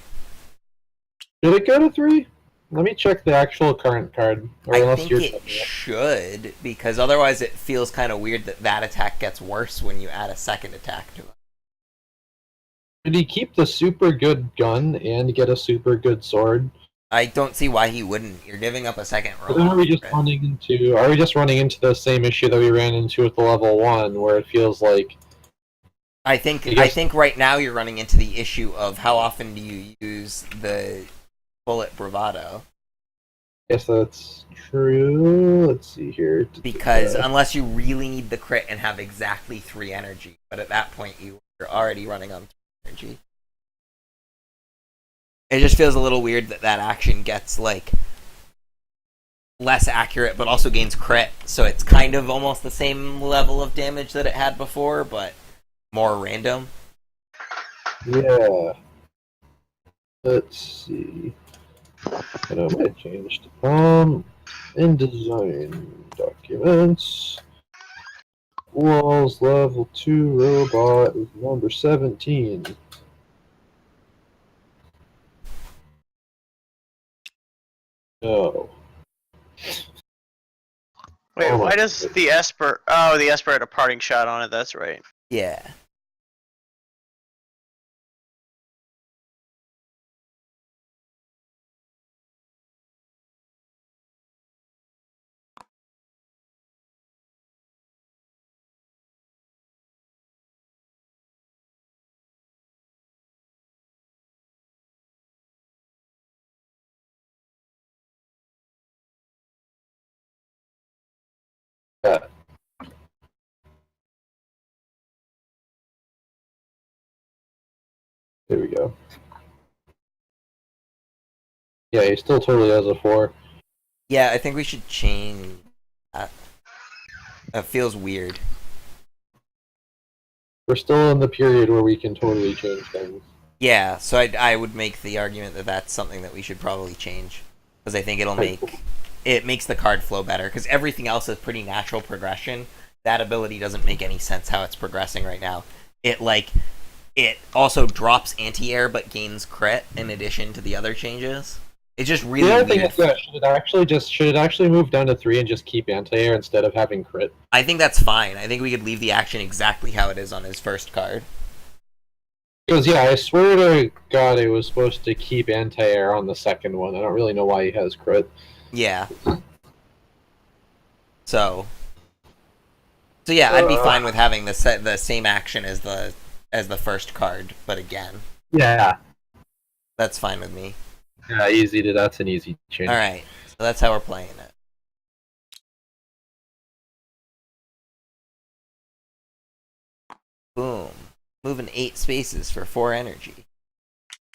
Did it go to 3? Let me check the actual current card. Or I unless think you're it checking it. should, because otherwise it feels kind of weird that that attack gets worse when you add a second attack to it. Did he keep the super good gun and get a super good sword? I don't see why he wouldn't. You're giving up a second But then roll. are we just running into the same issue that we ran into with the level 1, where it feels like I think right now you're running into the issue of how often do you use the bullet bravado? yes, that's true. Let's see here. Because unless you really need the crit and have exactly 3 energy, but at that point you're already running on 3 energy. It just feels a little weird that that action gets, like, less accurate, but also gains crit, so it's kind of almost the same level of damage that it had before, but more random. Yeah. Let's see. And I might have changed. In design documents, walls level 2 robot is number 17. No. Wait, Oh why my does goodness. the Esper... Oh, the Esper had a parting shot on it, that's right. Yeah. Yeah. There we go. Yeah, he still totally has a 4. Yeah, I think we should change that. That feels weird. We're still in the period where we can totally change things. Yeah, so I would make the argument that that's something that we should probably change. Because I think it makes the card flow better. Because everything else is pretty natural progression. That ability doesn't make any sense how it's progressing right now. It also drops anti-air but gains crit in addition to the other changes. It's just really The other thing weird. is, should it actually move down to 3 and just keep anti-air instead of having crit? I think that's fine. I think we could leave the action exactly how it is on his first card. Because, yeah, I swear to God it was supposed to keep anti-air on the second one. I don't really know why he has crit. Yeah. So yeah, I'd be fine with having the same action as the first card, but again, Yeah. that's fine with me. Yeah, easy to that's an easy change. All right, so that's how we're playing it. Boom. Moving 8 spaces for 4 energy.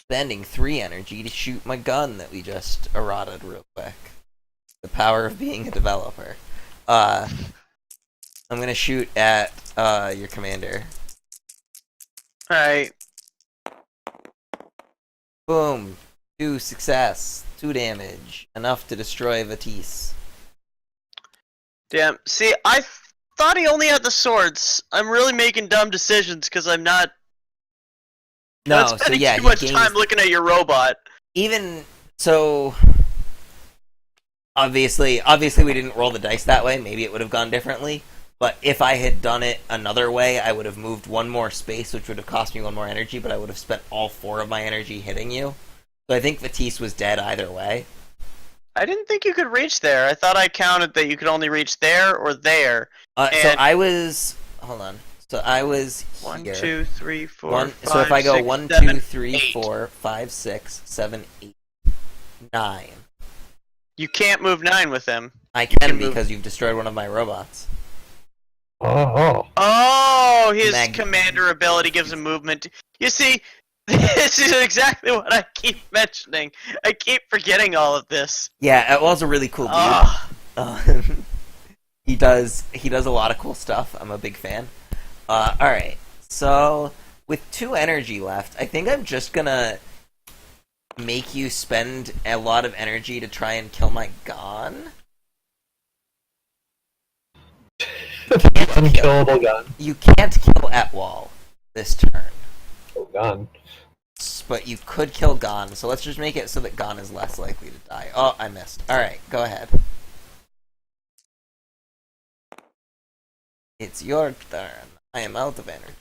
Spending 3 energy to shoot my gun that we just eroded real quick. The power of being a developer. I'm gonna shoot at your commander. Alright. Boom. 2 success. 2 damage. Enough to destroy Vatisse. Damn. See, I thought he only had the swords. I'm really making dumb decisions because I'm not No, so spending yeah, too he much gains... time looking at your robot. Even so, obviously we didn't roll the dice that way. Maybe it would have gone differently. But if I had done it another way, I would have moved 1 more space, which would have cost me 1 more energy, but I would have spent all 4 of my energy hitting you. So I think Vatisse was dead either way. I didn't think you could reach there. I thought I counted that you could only reach there or there. So I was... Hold on. So I was 1, here. 2, 3, 4, 5, So if I go 6, 1, 7, 2, 3, 8. 4, 5, 6, 7, 8, 9. You can't move 9 with him. I can can move- because you've destroyed one of my robots. Oh. Oh, his Mag- commander ability gives him movement. You see, this is exactly what I keep mentioning. I keep forgetting all of this. Yeah, it was a really cool dude. Ah. He does a lot of cool stuff. I'm a big fan. Alright, so with 2 energy left, I think I'm just gonna make you spend a lot of energy to try and kill my Gon? Unkillable gun. You can't kill Etwall this turn. Oh, gun. But you could kill Gon, so let's just make it so that Gon is less likely to die. Oh, I missed. Alright, go ahead. It's your turn. I am out of energy.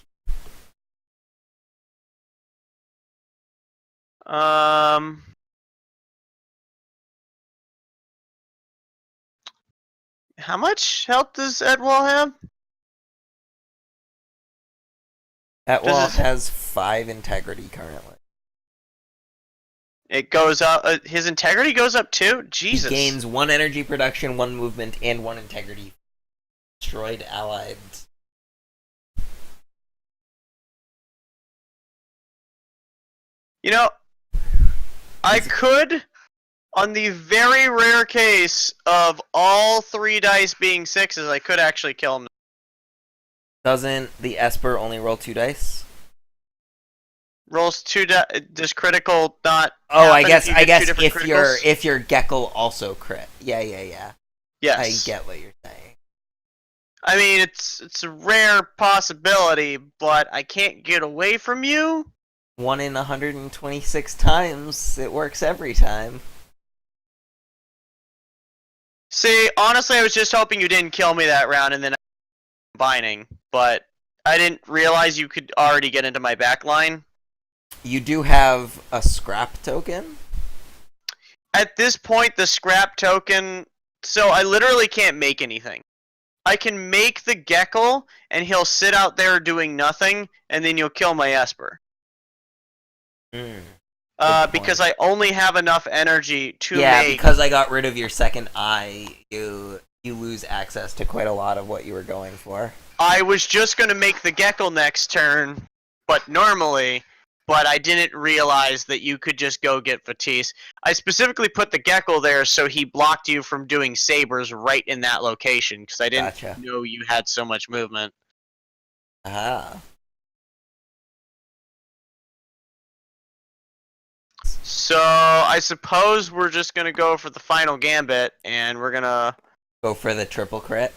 How much health does Edwall have? Etwall his- has 5 integrity currently. It goes up. His integrity goes up too. He Jesus. gains 1 energy production, 1 movement, and 1 integrity. Destroyed allied. You know, I could, on the very rare case of all 3 dice being 6s, I could actually kill him. Doesn't the Esper only roll 2 dice? Rolls 2 does critical not? Oh, I happen guess you get 2 different if criticals? your Gecko also crit. Yeah. Yes. I get what you're saying. I mean, it's a rare possibility, but I can't get away from you. 1 in 126 times. It works every time. See, honestly, I was just hoping you didn't kill me that round and then combining, but I didn't realize you could already get into my back line. You do have a scrap token? At this point, the scrap token... So I literally can't make anything. I can make the Gecko, and he'll sit out there doing nothing, and then you'll kill my Esper. Mm. Because I only have enough energy to Yeah, make... because I got rid of your second eye, you lose access to quite a lot of what you were going for. I was just going to make the Gecko next turn, but I didn't realize that you could just go get Fatisse. I specifically put the Gecko there so he blocked you from doing sabers right in that location, because I didn't Gotcha. know you had so much movement. Ah. So, I suppose we're just going to go for the final gambit, and we're going to... Go for the triple crit?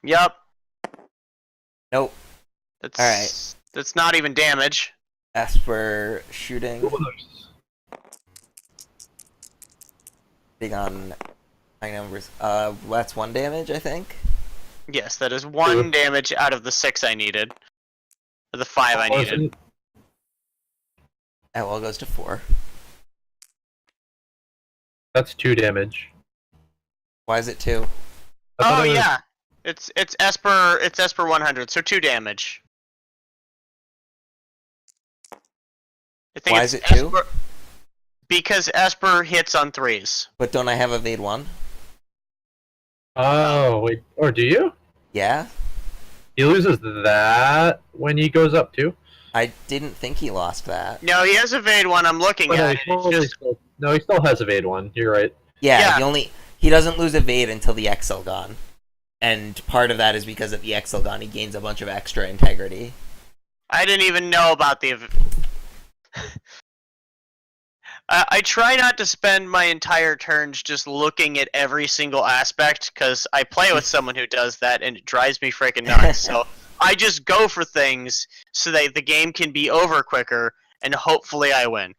Yep. Nope. That's, Alright. That's not even damage. Esper shooting. Big on high numbers. That's 1 damage, I think. Yes, that is 1 damage out of the 6 I needed. Or the 5 I needed. Well, goes to 4. That's 2 damage. Why is it 2? I thought Oh it was- yeah, it's Esper 100, so 2 damage. I think Why it's is it 2? Esper, because Esper hits on 3s. But don't I have evade 1? Oh, wait. Or do you? Yeah? He loses that when he goes up too? I didn't think he lost that. No, he has evade 1. I'm looking Oh, no, at he it. totally It's just, still, no, he still has evade 1. You're right. Yeah, Yeah. he doesn't lose evade until the Exelgon. And part of that is because at the Exelgon he gains a bunch of extra integrity. I didn't even know about the. I try not to spend my entire turns just looking at every single aspect, because I play with someone who does that, and it drives me freaking nuts. So I just go for things so that the game can be over quicker, and hopefully I win.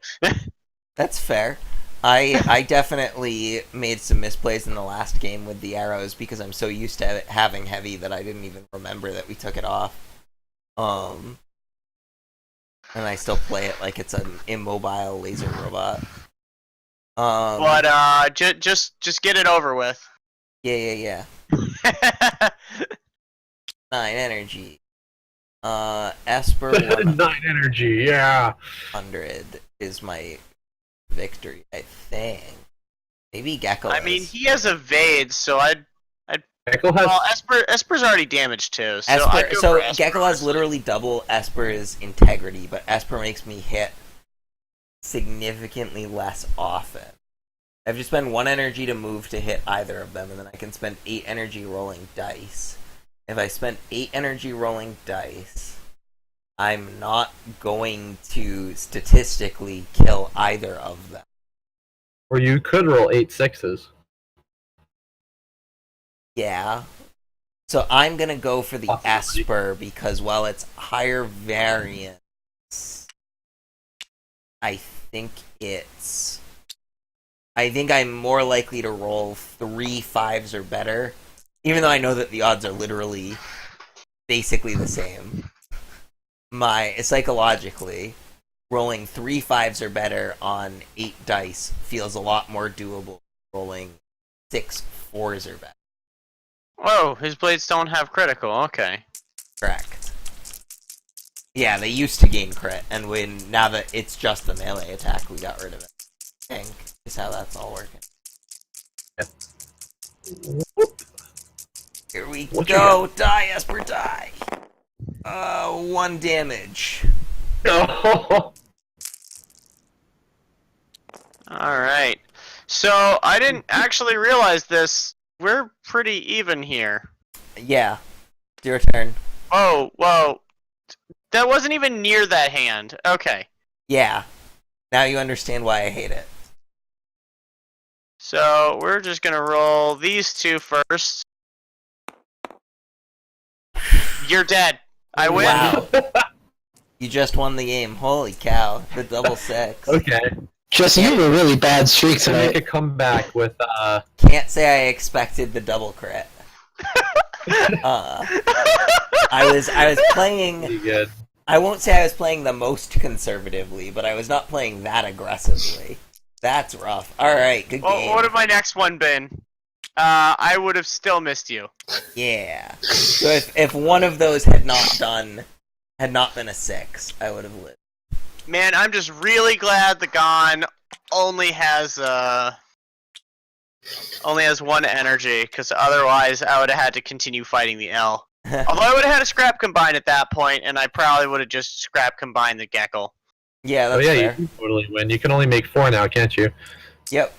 That's fair. I definitely made some misplays in the last game with the arrows because I'm so used to having heavy that I didn't even remember that we took it off. And I still play it like it's an immobile laser robot. But just get it over with. Yeah. 9 energy. Esper 9 energy, yeah. 100 is my victory, I think. Maybe Gecko I mean, is. he has evade, so I'd. Gecko has Well, Esper's already damaged too, so I'd go for Esper, Gecko has honestly. literally double Esper's integrity, but Esper makes me hit significantly less often. I have to spend 1 energy to move to hit either of them, and then I can spend 8 energy rolling dice. If I spend 8 energy rolling dice, I'm not going to statistically kill either of them. Or you could roll 8 sixes. Yeah. So I'm gonna go for the Possibly. Esper because while it's higher variance, I think I'm more likely to roll 3 5s or better, even though I know that the odds are literally basically the same. Psychologically, rolling 3 5s or better on 8 dice feels a lot more doable than rolling 6 4s or better. Whoa, his blades don't have critical. Okay. Correct. Yeah, they used to gain crit, and now that it's just the melee attack, we got rid of it. I think is how that's all working. Here we go. Die, Esper, die. 1 damage. Oh. Alright. So, I didn't actually realize this. We're pretty even here. Yeah. It's your turn. Oh, whoa. That wasn't even near that hand. Okay. Yeah. Now you understand why I hate it. So, we're just gonna roll these two first. You're dead. I win. Wow. You just won the game. Holy cow. The double 6. Okay. Jesse, you have a really bad streak So make tonight. a comeback with Can't say I expected the double crit. I was playing. pretty good. I won't say I was playing the most conservatively, but I was not playing that aggressively. That's rough. All right, good game. What would my next one been? I would have still missed you. Yeah. So if one of those had not been a 6, I would have lived. Man, I'm just really glad the Gon only has 1 energy, because otherwise I would have had to continue fighting the L. Although I would have had a scrap combine at that point, and I probably would have just scrap combined the Gecko. Yeah, Oh that's yeah, fair. you can totally win. You can only make 4 now, can't you? Yep.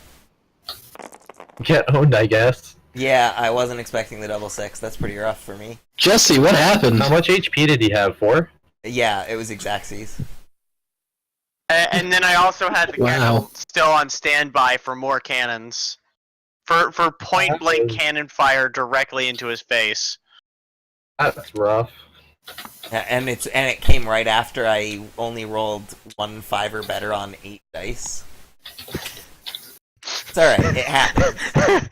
Get owned, I guess. Yeah, I wasn't expecting the double 6. That's pretty rough for me. Jesse, what happened? How much HP did he have? 4? Yeah, it was Exacxes. And then I also had the Wow. Gecko still on standby for more cannons. For point blank cannon fire directly into his face. That's rough. Yeah, and it came right after I only rolled 1 5 or better on 8 dice. It's alright, it happened.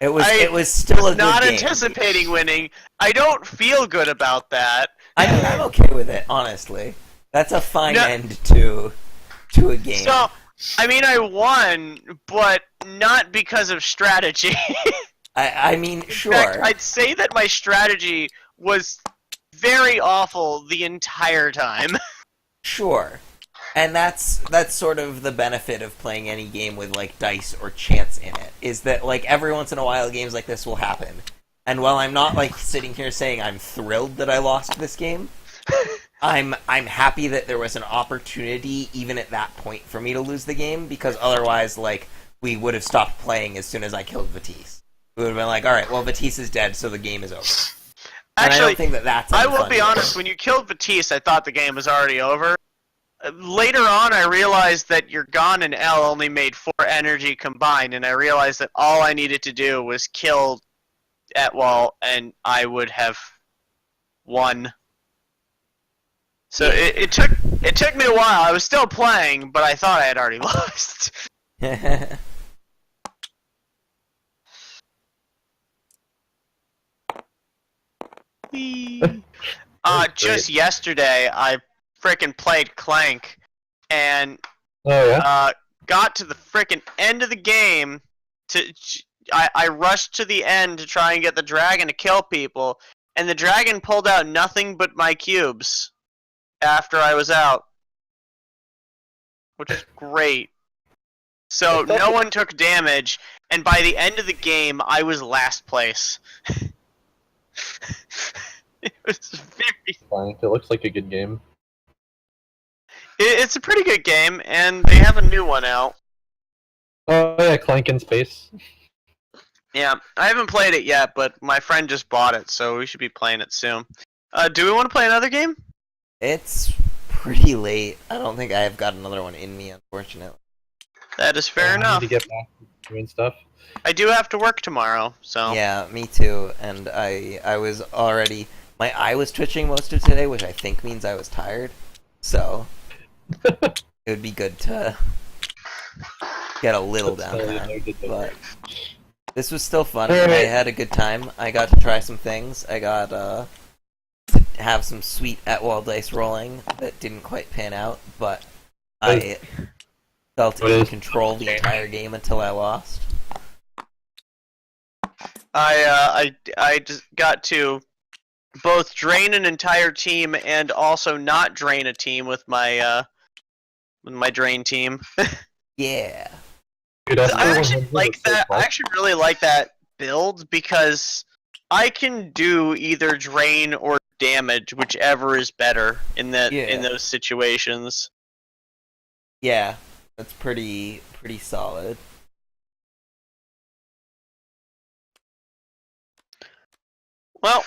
It was still a good Not game. anticipating winning. I don't feel good about that. I mean, I'm okay with it, honestly. That's a fine No. end to a game. So, I mean, I won, but not because of strategy. I mean, In sure. fact, I'd say that my strategy was very awful the entire time. Sure. And that's sort of the benefit of playing any game with like dice or chance in it, is that like every once in a while games like this will happen. And while I'm not like sitting here saying I'm thrilled that I lost this game, I'm happy that there was an opportunity even at that point for me to lose the game, because otherwise like we would have stopped playing as soon as I killed Vatisse. We would have been like, all right, well Vatisse is dead, so the game is over. And I Actually, don't think that's I will unfunny. be honest, when you killed Vatisse, I thought the game was already over. Later on, I realized that your Gon and L only made 4 energy combined, and I realized that all I needed to do was kill Etwall, and I would have won. So it took me a while. I was still playing, but I thought I had already lost. Just yesterday, I frickin' played Clank, and Oh yeah. got to the frickin' end of the game. I rushed to the end to try and get the dragon to kill people, and the dragon pulled out nothing but my cubes after I was out, which is great. So no one took damage, and by the end of the game, I was last place. It was very. Fine. It looks like a good game. It's a pretty good game, and they have a new one out. Oh yeah, Clank in Space. Yeah, I haven't played it yet, but my friend just bought it, so we should be playing it soon. Do we want to play another game? It's pretty late. I don't think I have got another one in me, unfortunately. That is fair I enough. need to get back to doing stuff. I do have to work tomorrow, so. Yeah, me too. And I was already my eye was twitching most of today, which I think means I was tired. So it would be good to get a little downtime. But this was still fun. I had a good time. I got to try some things. I got to have some sweet at-wall dice rolling that didn't quite pan out, but I felt in control the entire game until I lost. I just got to both drain an entire team and also not drain a team with my drain team. Yeah. Dude, I actually 100 like is so that. fun. I actually really like that build because I can do either drain or damage, whichever is better in those situations. Yeah. That's pretty solid. Well,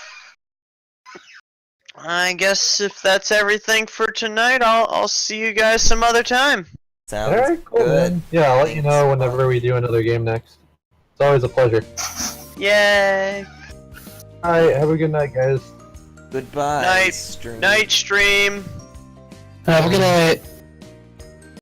I guess if that's everything for tonight, I'll see you guys some other time. Sounds Alright, cool, good. man. Yeah, I'll let you Thanks know a whenever lot. we do another game next. It's always a pleasure. Yay! Alright, have a good night, guys. Goodbye. Night. stream. Night stream. Have a good night.